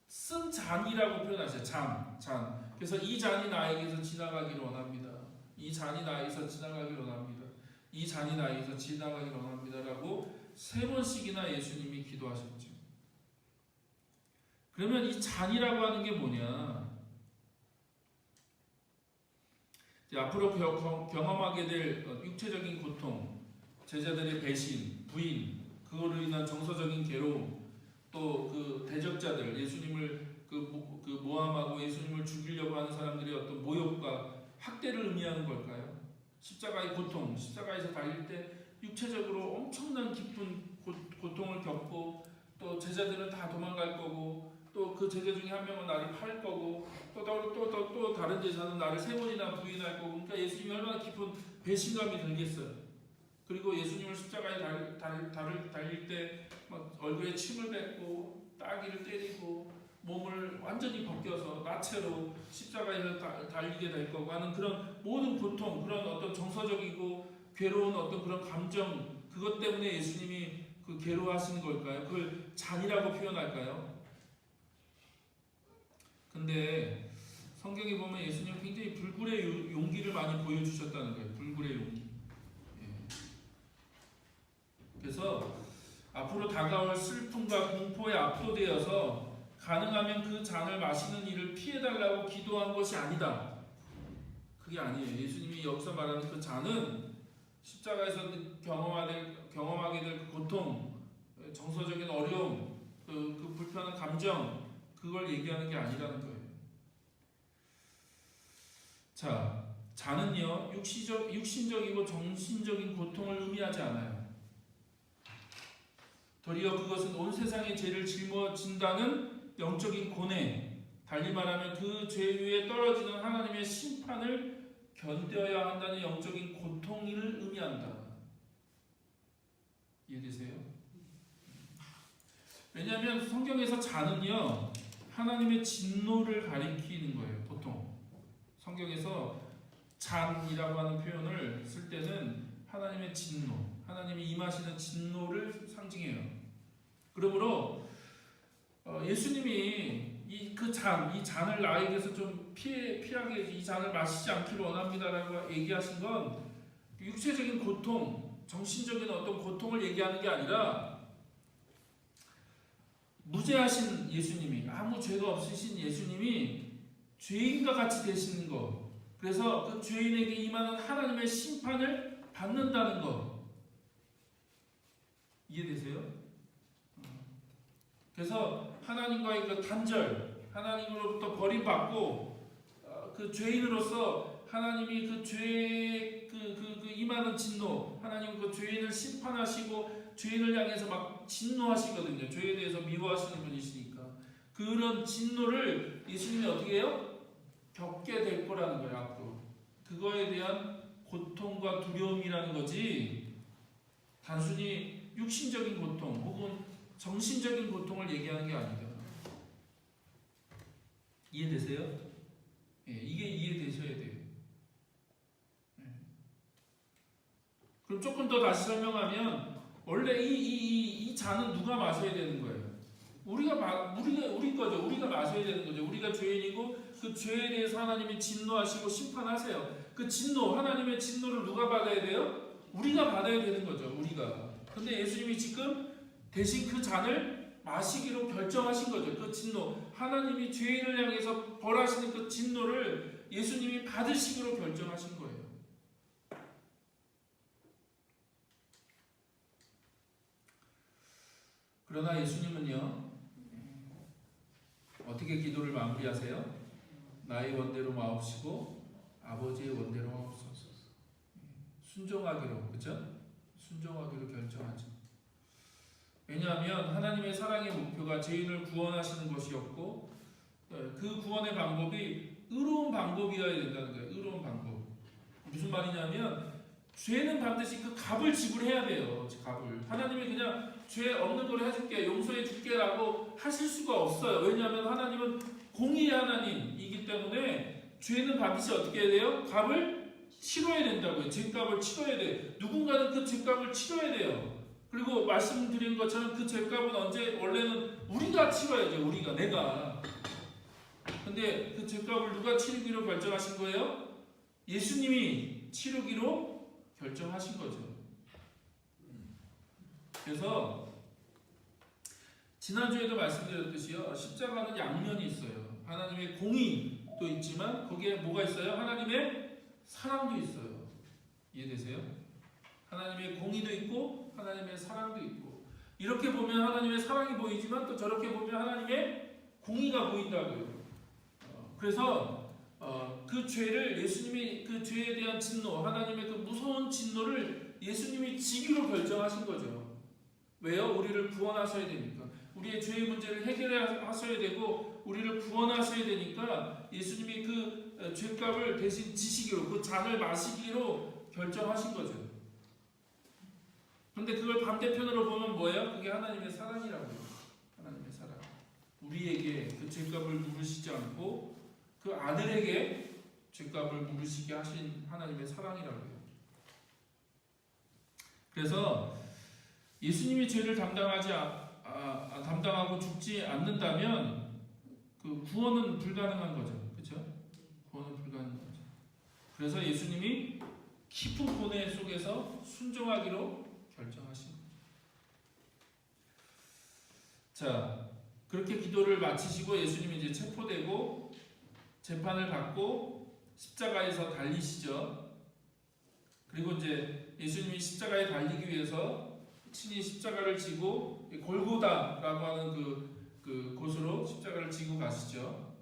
쓴 잔이라고 표현하셨어요. 잔. 그래서 이 잔이 나에게서 지나가기를 원합니다. 이 잔이 나에게서 지나가기를 원합니다. 이 잔이 나에게서 지나가기를 원합니다라고 3번씩이나 예수님이 기도하셨죠. 그러면 이 잔이라고 하는 게 뭐냐? 앞으로 경험하게 될 육체적인 고통, 제자들의 배신, 부인, 그거로 인한 정서적인 괴로움, 또 그 대적자들, 예수님을 모함하고 예수님을 죽이려고 하는 사람들의 어떤 모욕과 학대를 의미하는 걸까요? 십자가의 고통, 십자가에서 달릴 때 육체적으로 엄청난 깊은 고통을 겪고, 또 제자들은 다 도망갈 거고, 또 그 제자 중에 한 명은 나를 팔 거고, 또 다른 제자는 나를 3번이나 부인할 거고, 그러니까 예수님이 얼마나 깊은 배신감이 들겠어요. 그리고 예수님을 십자가에 달릴 때 막 얼굴에 침을 뱉고 따귀를 때리고 몸을 완전히 벗겨서 나체로 십자가에 달리게 될 거고 하는 그런 모든 고통, 그런 어떤 정서적이고 괴로운 어떤 그런 감정, 그것 때문에 예수님이 그 괴로워하시는 걸까요? 그걸 잔이라고 표현할까요? 근데 성경에 보면 예수님은 굉장히 불굴의 용기를 많이 보여주셨다는 거예요. 불굴의 용기. 예. 그래서 앞으로 다가올 슬픔과 공포에 압도되어서 가능하면 그 잔을 마시는 일을 피해달라고 기도한 것이 아니다. 그게 아니에요. 예수님이 여기서 말하는 그 잔은 십자가에서 경험하게 될 그 고통, 정서적인 어려움, 그 불편한 감정, 그걸 얘기하는 게 아니라는 거예요. 자, 잔은요, 육신적이고 정신적인 고통을 의미하지 않아요. 도리어 그것은 온 세상의 죄를 짊어진다는 영적인 고뇌, 달리 말하면 그 죄 위에 떨어지는 하나님의 심판을 견뎌야 한다는 영적인 고통을 의미한다. 이해되세요? 왜냐하면 성경에서 잔은요, 하나님의 진노를 가리키는 거예요. 보통 성경에서 잔이라고 하는 표현을 쓸 때는 하나님의 진노, 하나님이 임하시는 진노를 상징해요. 그러므로 예수님이 이 잔을 나에게서 좀 피하게 이 잔을 마시지 않기를 원합니다라고 얘기하신 건 육체적인 고통, 정신적인 어떤 고통을 얘기하는 게 아니라 무죄하신 예수님이, 아무 죄가 없으신 예수님이 죄인과 같이 되시는 것, 그래서 그 죄인에게 임하는 하나님의 심판을 받는다는 것, 이해되세요? 그래서 하나님과의 그 단절, 하나님으로부터 버림받고 그 죄인으로서 하나님이 그 죄에 임하는 진노, 하나님 그 죄인을 심판하시고 죄인을 향해서 막 진노하시거든요. 죄에 대해서 미워하시는 분이시니까 그런 진노를 예수님이 어떻게 해요? 겪게 될 거라는 거예요. 앞으로 그거에 대한 고통과 두려움이라는 거지, 단순히 육신적인 고통 혹은 정신적인 고통을 얘기하는 게 아니다. 이해되세요? 예, 이게 이해되셔야 돼요. 예. 그럼 조금 더 다시 설명하면, 원래 이 잔은 누가 마셔야 되는 거예요? 우리 거죠. 우리가 마셔야 되는 거죠. 우리가 죄인이고 그 죄에 대해서 하나님이 진노하시고 심판하세요. 그 진노, 하나님의 진노를 누가 받아야 돼요? 우리가 받아야 되는 거죠. 우리가. 근데 예수님이 지금 대신 그 잔을 마시기로 결정하신 거죠. 그 진노, 하나님이 죄인을 향해서 벌하시는 그 진노를 예수님이 받으시기로 결정하신 거예요. 그러나 예수님은요, 어떻게 기도를 마무리하세요? 나의 원대로 마옵시고 아버지의 원대로 하옵소서. 순종하기로, 그렇죠? 순종하기로 결정하죠. 왜냐하면 하나님의 사랑의 목표가 죄인을 구원하시는 것이었고, 그 구원의 방법이 의로운 방법이어야 된다는 거예요. 의로운 방법. 무슨 말이냐면, 죄는 반드시 그 값을 지불해야 돼요. 값을. 하나님이 그냥 죄 없는 걸 해줄게, 용서해 줄게라고 하실 수가 없어요. 왜냐하면 하나님은 공의의 하나님이기 때문에 죄는 반드시 어떻게 해야 돼요? 값을 치러야 된다고요. 죄값을 치러야 돼요. 누군가는 그 죄값을 치러야 돼요. 그리고 말씀드린 것처럼 그 죄값은 원래는 우리가 치러야죠. 내가. 근데 그 죄값을 누가 치르기로 결정하신 거예요? 예수님이 치르기로 결정하신 거죠. 그래서 지난주에도 말씀드렸듯이요, 십자가는 양면이 있어요. 하나님의 공의도 있지만 거기에 뭐가 있어요? 하나님의 사랑도 있어요. 이해되세요? 하나님의 공의도 있고 하나님의 사랑도 있고, 이렇게 보면 하나님의 사랑이 보이지만 또 저렇게 보면 하나님의 공의가 보인다고요. 그래서 그 죄를 예수님이, 그 죄에 대한 진노, 하나님의 그 무서운 진노를 예수님이 지기로 결정하신 거죠. 왜요? 우리를 구원하셔야 되니까. 우리의 죄의 문제를 해결하셔야 되고 우리를 구원하셔야 되니까 예수님이 그 죄값을 대신 지시기로, 그 잔을 마시기로 결정하신 거죠. 근데 그걸 반대편으로 보면 뭐예요? 그게 하나님의 사랑이라고요. 하나님의 사랑. 우리에게 그 죄값을 물으시지 않고 그 아들에게 죄값을 물으시게 하신 하나님의 사랑이라고요. 그래서 예수님이 죄를 담당하고 죽지 않는다면 그 구원은 불가능한 거죠. 그렇죠? 구원은 불가능한 거죠. 그래서 예수님이 깊은 고뇌 속에서 순종하기로 결정하신 거죠. 자, 그렇게 기도를 마치시고 예수님이 이제 체포되고 재판을 받고 십자가에서 달리시죠. 그리고 이제 예수님이 십자가에 달리기 위해서 친히 십자가를 지고 골고다라고 하는 그 곳으로 십자가를 지고 가시죠.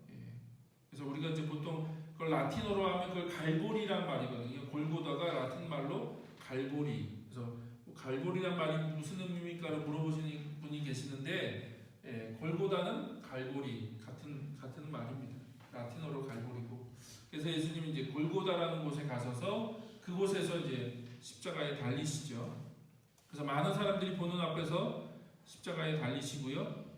그래서 우리가 이제 보통 그걸 라틴어로 하면 그걸 갈보리란 말이거든요. 골고다가 라틴 말로 갈보리. 그래서 갈보리란 말이 무슨 의미입니까를 물어보시는 분이 계시는데, 골고다는 갈보리 같은 말입니다. 라틴어로 갈보리고. 그래서 예수님이 이제 골고다라는 곳에 가셔서 그곳에서 이제 십자가에 달리시죠. 그래서 많은 사람들이 보는 앞에서 십자가에 달리시고요.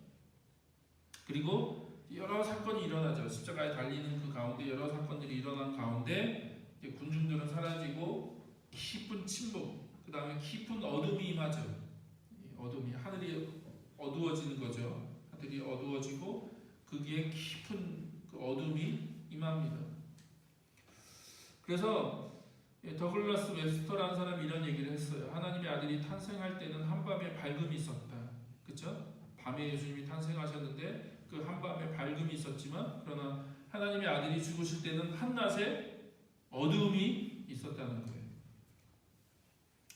그리고 여러 사건이 일어나죠. 십자가에 달리는 그 가운데 여러 사건들이 일어난 가운데 군중들은 사라지고 깊은 침묵, 그 다음에 깊은 어둠이 임하죠. 어둠이, 하늘이 어두워지는 거죠. 하늘이 어두워지고 거기에 깊은 그 어둠이 임합니다. 그래서 더글라스 웹스터라는 사람이 이런 얘기를 했어요. 하나님의 아들이 탄생할 때는 한밤에 밝음이 있었다. 그렇죠? 밤에 예수님이 탄생하셨는데 그 한밤에 밝음이 있었지만, 그러나 하나님의 아들이 죽으실 때는 한낮에 어두움이 있었다는 거예요.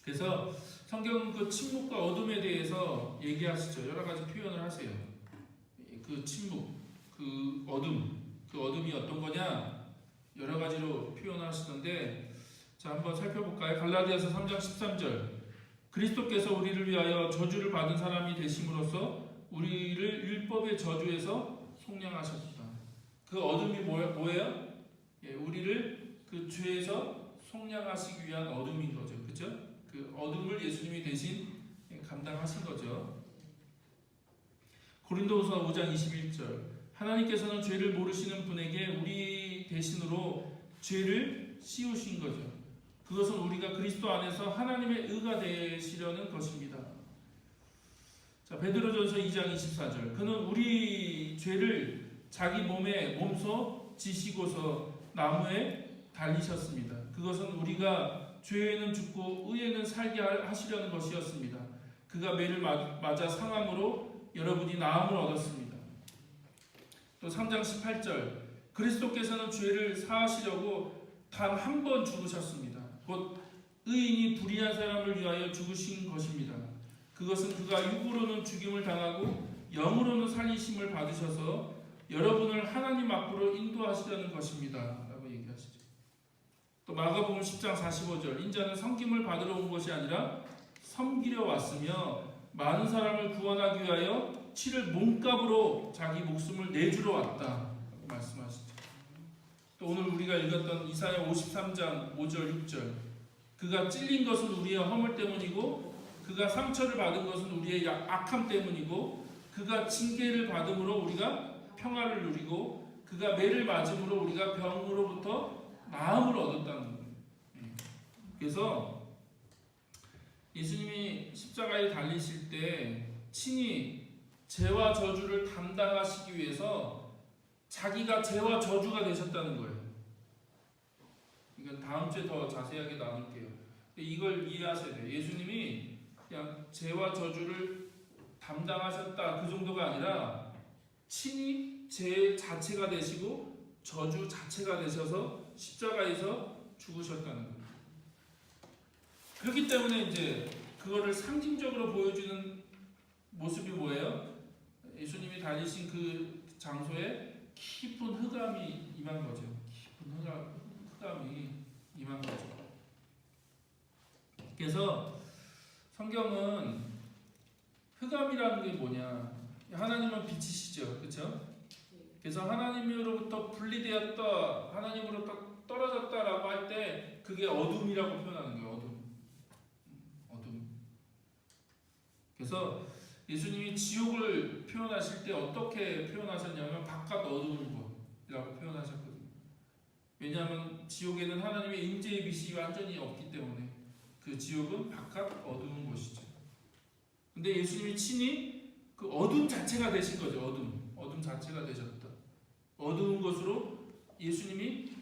그래서 성경은 그 침묵과 어둠에 대해서 얘기하시죠. 여러 가지 표현을 하세요. 그 침묵, 그 어둠이 어떤 거냐? 여러 가지로 표현하시는데, 자, 한번 살펴볼까요? 갈라디아서 3장 13절. 그리스도께서 우리를 위하여 저주를 받은 사람이 되심으로써 우리를 율법의 저주에서 속량하셨다. 그 어둠이 뭐예요? 우리를 그 죄에서 속량하시기 위한 어둠인 거죠. 그렇죠? 그 어둠을 예수님이 대신 감당하신 거죠. 고린도후서 5장 21절. 하나님께서는 죄를 모르시는 분에게 우리 대신으로 죄를 씌우신 거죠. 그것은 우리가 그리스도 안에서 하나님의 의가 되시려는 것입니다. 자, 베드로전서 2장 24절. 그는 우리 죄를 자기 몸소 지시고서 나무에 달리셨습니다. 그것은 우리가 죄에는 죽고 의에는 살게 하시려는 것이었습니다. 그가 매를 맞아 상함으로 여러분이 나음을 얻었습니다. 또 3장 18절. 그리스도께서는 죄를 사하시려고 단 한 번 죽으셨습니다. 곧 의인이 불의한 사람을 위하여 죽으신 것입니다. 그것은 그가 육으로는 죽임을 당하고 영으로는 살리심을 받으셔서 여러분을 하나님 앞으로 인도하시려는 것입니다. 라고 얘기하시죠. 또 마가복음 10장 45절. 인자는 섬김을 받으러 온 것이 아니라 섬기려 왔으며 많은 사람을 구원하기 위하여 치를 몸값으로 자기 목숨을 내주러 왔다. 라고 말씀하시죠. 또 오늘 우리가 읽었던 이사야 53장 5절 6절. 그가 찔린 것은 우리의 허물 때문이고 그가 상처를 받은 것은 우리의 악함 때문이고 그가 징계를 받음으로 우리가 평화를 누리고 그가 매를 맞음으로 우리가 병으로부터 나음을 얻었다는 거예요. 그래서 예수님이 십자가에 달리실 때 친히 죄와 저주를 담당하시기 위해서 자기가 죄와 저주가 되셨다는 거예요. 이건 다음 주에 더 자세하게 나눌게요. 이걸 이해하셔야 돼요. 예수님이 그냥 죄와 저주를 담당하셨다 그 정도가 아니라 친히 죄 자체가 되시고 저주 자체가 되셔서 십자가에서 죽으셨다는 거예요. 그렇기 때문에 이제 그거를 상징적으로 보여주는 모습이 뭐예요? 예수님이 달리신 그 장소에 깊은 흑암이 임한 거죠. 깊은 흑암이 임한 거죠. 그래서 성경은 흑암이라는 게 뭐냐? 하나님은 빛이시죠, 그렇죠? 그래서 하나님으로부터 분리되었다, 하나님으로부터 떨어졌다라고 할 때 그게 어둠이라고 표현하는 거예요. 어둠. 그래서 예수님이 지옥을 표현하실 때 어떻게 표현하셨냐면 바깥 어두운 곳이라고 표현하셨거든요. 왜냐하면 지옥에는 하나님의 임재의 빛이 완전히 없기 때문에 그 지옥은 바깥 어두운 곳이죠. 근데 예수님이 친히 그 어둠 자체가 되신 거죠. 어둠 자체가 되셨다. 어두운 곳으로 예수님이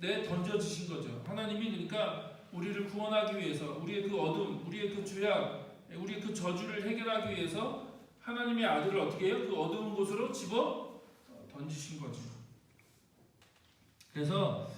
내던져지신 거죠. 하나님이 그러니까 우리를 구원하기 위해서 우리의 그 어둠, 우리의 그 죄악, 우리의 그 저주를 해결하기 위해서 하나님의 아들을 어떻게 해요? 그 어두운 곳으로 집어 던지신 거죠. 그래서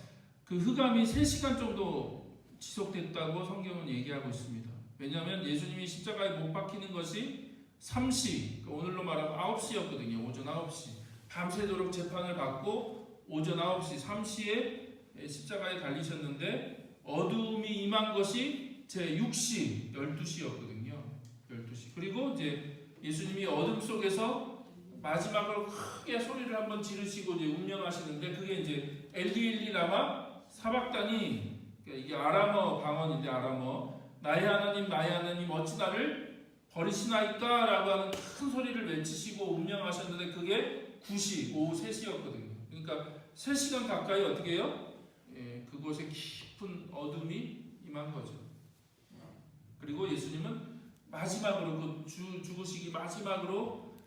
그 흑암이 3시간 정도 지속됐다고 성경은 얘기하고 있습니다. 왜냐하면 예수님이 십자가에 못 박히는 것이 3시, 오늘로 말하면 9시였거든요. 오전 9시. 밤새도록 재판을 받고 오전 9시, 3시에 십자가에 달리셨는데 어두움이 임한 것이 제 6시, 12시였거든요. 12시. 그리고 이제 예수님이 어둠 속에서 마지막으로 크게 소리를 한번 지르시고 이제 운명하시는데 그게 이제 엘리 엘리 라마 사박다니, 그러니까 이게 아람어 방언인데 아람어 나의 하나님 어찌 나를 버리시나이까 라고 하는 큰 소리를 외치시고 운명하셨는데 그게 9시 오후 3시였거든요. 그러니까 3시간 가까이 어떻게 해요? 그곳에 깊은 어둠이 임한 거죠. 그리고 예수님은 마지막으로 그 죽으시기 마지막으로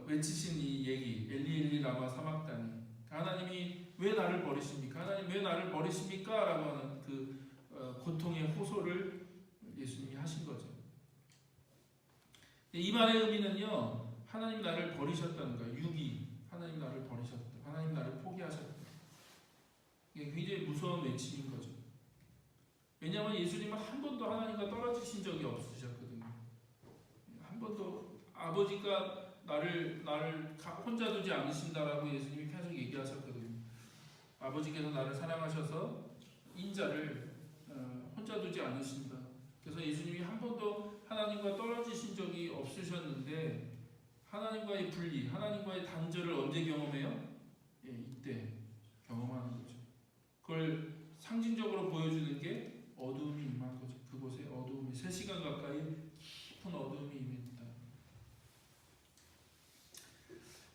외치신 이 얘기 엘리 엘리 라마 사박다니, 하나님이 왜 나를 버리십니까? 하나님 왜 나를 버리십니까? 라고 하는 그 고통의 호소를 예수님이 하신 거죠. 이 말의 의미는요, 하나님 나를 버리셨다는 거예요. 유기, 하나님 나를 버리셨다, 하나님 나를 포기하셨다. 이게 굉장히 무서운 외침인 거죠. 왜냐하면 예수님은 한 번도 하나님과 떨어지신 적이 없으셨거든요. 한 번도 아버지가 나를 혼자 두지 않으신다라고 예수님이 계속 얘기하셨거든요. 아버지께서 나를 사랑하셔서 인자를 혼자 두지 않으신다. 그래서 예수님이 한 번도 하나님과 떨어지신 적이 없으셨는데 하나님과의 분리, 하나님과의 단절을 언제 경험해요? 이때 경험하는 거죠. 그걸 상징적으로 보여주는 게 어두움이 임한 거죠. 그곳에 어두움이 3시간 가까이 깊은 어두움이 임했다.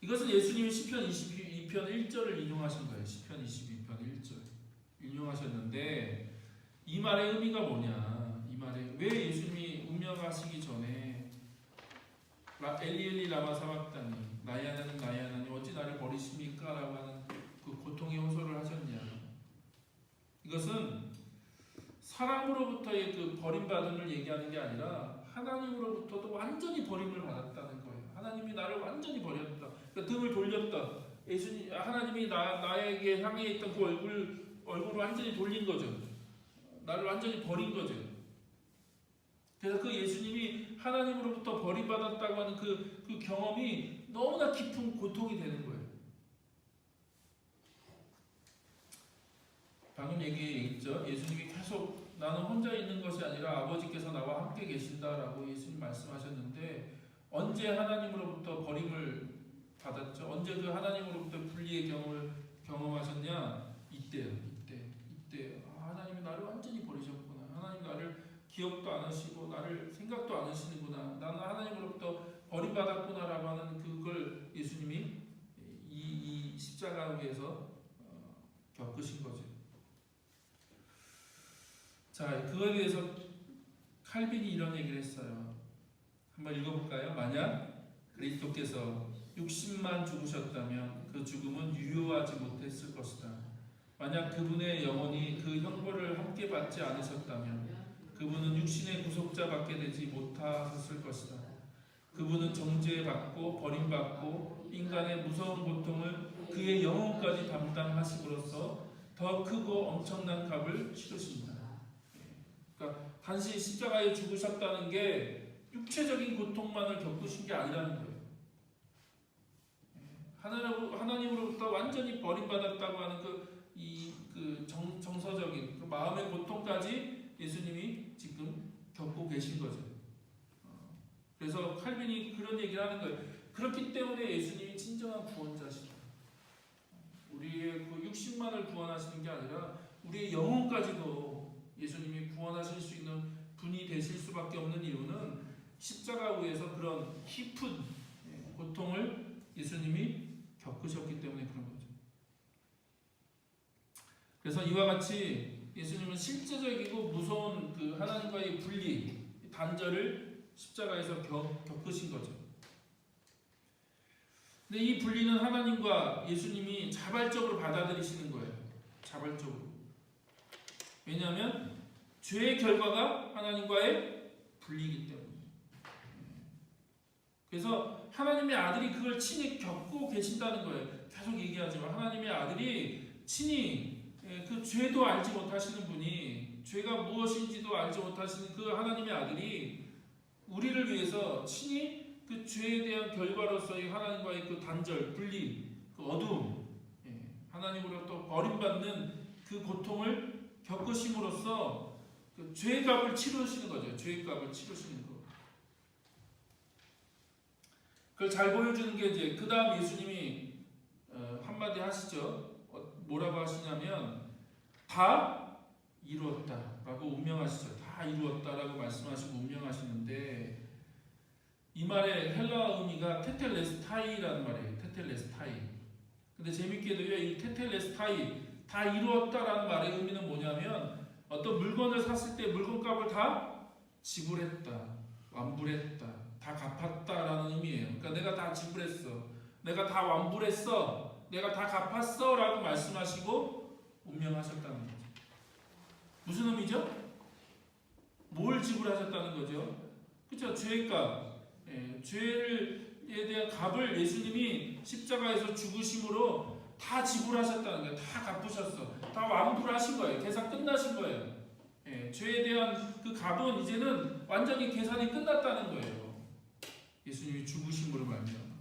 이것은 예수님이 시편 22편 1절을 인용하신 거예요. 시편 22편 1절 인용하셨는데 이 말의 의미가 뭐냐? 이 말에 왜 예수님이 운명하시기 전에 엘리 엘리 라마 사박다니 나의 하나님 어찌 나를 버리십니까? 라고 하는 그 고통의 호소를 하셨냐? 이것은 사람으로부터의 그 버림받음을 얘기하는 게 아니라 하나님으로부터도 완전히 버림을 받았다는 거예요. 하나님이 나를 완전히 버렸다. 그러니까 등을 돌렸다. 하나님이 나에게 향해 있던 그 얼굴을 완전히 돌린 거죠. 나를 완전히 버린 거죠. 그래서 그 예수님이 하나님으로부터 버림받았다고 하는 그 경험이 너무나 깊은 고통이 되는 거예요. 방금 얘기했죠. 예수님이 계속 나는 혼자 있는 것이 아니라 아버지께서 나와 함께 계신다라고 예수님 말씀하셨는데 언제 하나님으로부터 버림을 받았죠? 언제 그 하나님으로부터 분리의 경험을 경험하셨냐? 이때요. 이때 하나님이 나를 완전히 버리셨구나. 하나님 나를 기억도 안 하시고 나를 생각도 안 하시는구나. 나는 하나님으로부터 버림받았구나라고 하는 그걸 예수님이 이 십자가 위에서 겪으신 거죠. 자, 그거에 대해서 칼빈이 이런 얘기를 했어요. 한번 읽어볼까요? 만약 그리스도께서 60만 죽으셨다면 그 죽음은 유효하지 못했을 것이다. 만약 그분의 영혼이 그 형벌을 함께 받지 않으셨다면 그분은 육신의 구속자 받게 되지 못하셨을 것이다. 그분은 정죄받고 버림받고 인간의 무서운 고통을 그의 영혼까지 담당하심으로써 더 크고 엄청난 값을 치르십니다. 그러니까 단지 십자가에 죽으셨다는 게 육체적인 고통만을 겪으신 게 아니라는 거예요. 하나님으로부터 완전히 버림받았다고 하는 정서적인 그 마음의 고통까지 예수님이 지금 겪고 계신 거죠. 그래서 칼빈이 그런 얘기를 하는 거예요. 그렇기 때문에 예수님이 진정한 구원자시다. 우리의 그 60만을 구원하시는 게 아니라 우리의 영혼까지도 예수님이 구원하실 수 있는 분이 되실 수밖에 없는 이유는 십자가 위에서 그런 깊은 고통을 예수님이 겪으셨기 때문에 그런 거죠. 그래서 이와 같이 예수님은 실제적이고 무서운 그 하나님과의 분리, 단절을 십자가에서 겪으신 거죠. 근데 이 분리는 하나님과 예수님이 자발적으로 받아들이시는 거예요. 자발적으로. 왜냐하면 죄의 결과가 하나님과의 분리이기 때문에. 그래서 하나님의 아들이 그걸 친히 겪고 계신다는 거예요. 계속 얘기하지만 하나님의 아들이 친히 그 죄도 알지 못하시는 분이, 죄가 무엇인지도 알지 못하시는 그 하나님의 아들이 우리를 위해서 친히 그 죄에 대한 결과로서의 하나님과의 그 단절, 분리, 그 어두움, 하나님으로부터 버림받는 그 고통을 겪으심으로써 그 죄의 값을 치르시는 거죠. 죄의 값을 치르시는 거. 그걸 잘 보여주는 게 이제 그 다음 예수님이 한마디 하시죠. 뭐라고 하시냐면 다 이루었다라고 운명하시죠. 다 이루었다라고 말씀하시고 운명하시는데, 이 말의 헬라어 의미가 테텔레스타이라는 말이에요. 테텔레스타이. 근데 재밌게도요, 이 테텔레스타이, 다 이루었다라는 말의 의미는 뭐냐면 어떤 물건을 샀을 때 물건값을 다 지불했다, 완불했다, 다 갚았다라는 의미예요. 그러니까 내가 다 지불했어, 내가 다 완불했어, 내가 다 갚았어 라고 말씀하시고 운명하셨다는 거죠. 무슨 의미죠? 뭘 지불하셨다는 거죠? 그렇죠? 죄의 값, 죄에 대한 값을 예수님이 십자가에서 죽으심으로 다 지불하셨다는 거예요. 다 갚으셨어, 다 완불하신 거예요. 계산 끝나신 거예요. 죄에 대한 그 값은 이제는 완전히 계산이 끝났다는 거예요. 예수님이 죽으심으로 말미암아.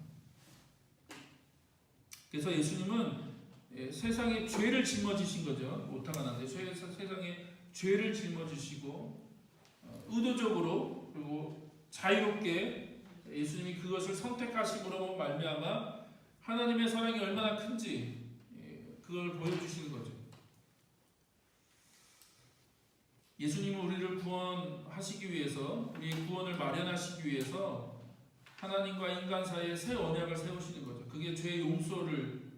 그래서 예수님은 세상에 죄를 짊어지신 거죠. 오타가 나는데 세상에 죄를 짊어지시고 의도적으로 그리고 자유롭게 예수님이 그것을 선택하심으로 말미암아 하나님의 사랑이 얼마나 큰지 그걸 보여주시는 거죠. 예수님은 우리를 구원하시기 위해서, 우리의 구원을 마련하시기 위해서 하나님과 인간 사이에 새 언약을 세우시는 거죠. 그게 죄의 용서를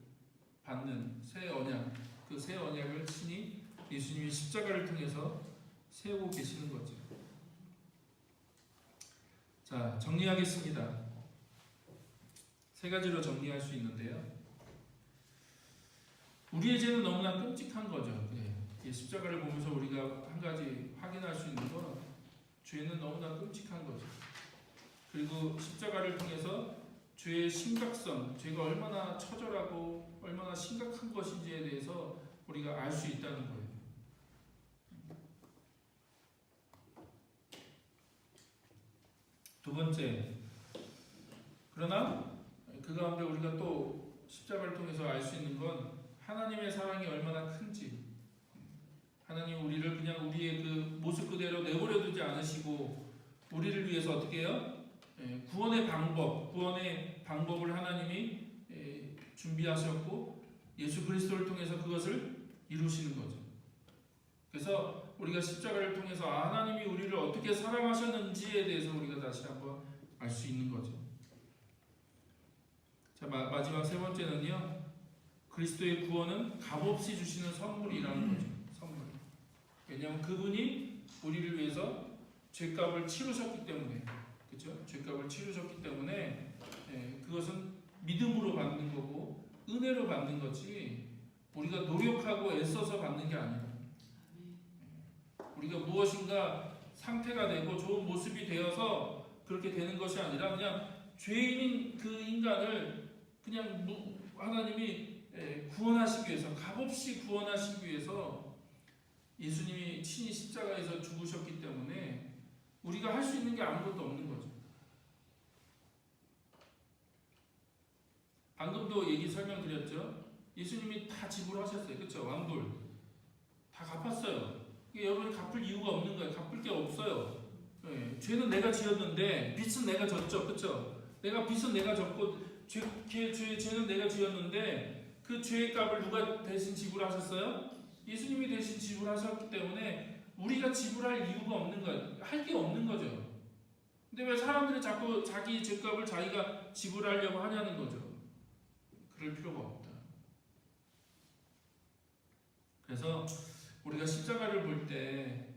받는 새 언약, 그 새 언약을 친히 예수님이 십자가를 통해서 세우고 계시는 거죠. 자, 정리하겠습니다. 세 가지로 정리할 수 있는데요. 우리의 죄는 너무나 끔찍한 거죠. 이 십자가를 보면서 우리가 한 가지 확인할 수 있는 건, 죄는 너무나 끔찍한 거죠. 그리고 십자가를 통해서 죄의 심각성, 죄가 얼마나 처절하고 얼마나 심각한 것인지에 대해서 우리가 알 수 있다는 거예요. 두 번째, 그러나 그 가운데 우리가 또 십자가를 통해서 알 수 있는 건 하나님의 사랑이 얼마나 큰지, 하나님 우리를 그냥 우리의 그 모습 그대로 내버려 두지 않으시고 우리를 위해서 어떻게 해요? 구원의 방법을 하나님이 준비하셨고 예수 그리스도를 통해서 그것을 이루시는 거죠. 그래서 우리가 십자가를 통해서 하나님이 우리를 어떻게 사랑하셨는지에 대해서 우리가 다시 한번 알 수 있는 거죠. 자, 마지막 세 번째는요, 그리스도의 구원은 값없이 주시는 선물이라는 거죠. 선물. 왜냐하면 그분이 우리를 위해서 죄값을 치르셨기 때문에, 그렇죠? 죄값을 치르셨기 때문에 그것은 믿음으로 받는 거고 은혜로 받는 거지 우리가 노력하고 애써서 받는 게 아니라, 우리가 무엇인가 상태가 되고 좋은 모습이 되어서 그렇게 되는 것이 아니라 그냥 죄인인 그 인간을 그냥 하나님이 구원하시기 위해서, 값없이 구원하시기 위해서 예수님이 친히 십자가에서 죽으셨기 때문에 우리가 할 수 있는 게 아무것도 없는 거죠. 방금도 설명드렸죠. 예수님이 다 지불하셨어요. 그렇죠? 완불 다 갚았어요. 여러분이 갚을 이유가 없는 거예요. 갚을 게 없어요. 죄는 내가 지었는데 빚은 내가 졌죠. 그렇죠? 빚은 내가 졌고 죄는 내가 지었는데 그 죄의 값을 누가 대신 지불하셨어요? 예수님이 대신 지불하셨기 때문에 우리가 지불할 이유가 없는 거예요. 할 게 없는 거죠. 근데 왜 사람들이 자꾸 자기 죄값을 자기가 지불하려고 하냐는 거죠. 그럴 필요가 없다. 그래서 우리가 십자가를 볼 때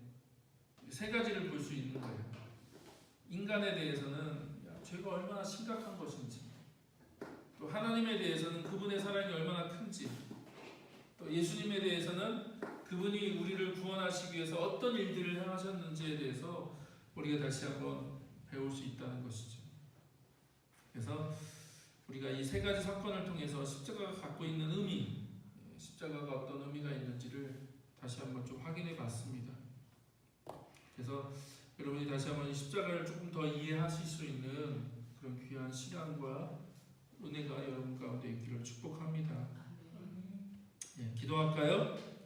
세 가지를 볼 수 있는 거예요. 인간에 대해서는 죄가 얼마나 심각한 것인지, 또 하나님에 대해서는 그분의 사랑이 얼마나 큰지, 또 예수님에 대해서는 그분이 우리를 구원하시기 위해서 어떤 일들을 행하셨는지에 대해서 우리가 다시 한번 배울 수 있다는 것이죠. 그래서 우리가 이 세 가지 사건을 통해서 십자가가 갖고 있는 의미, 십자가가 어떤 의미가 있는지를 다시 한번 좀 확인해 봤습니다. 그래서 여러분이 다시 한번 이 십자가를 조금 더 이해하실 수 있는 그런 귀한 시간과 은혜가 여러분 가운데 있기를 축복합니다. 예, 기도할까요?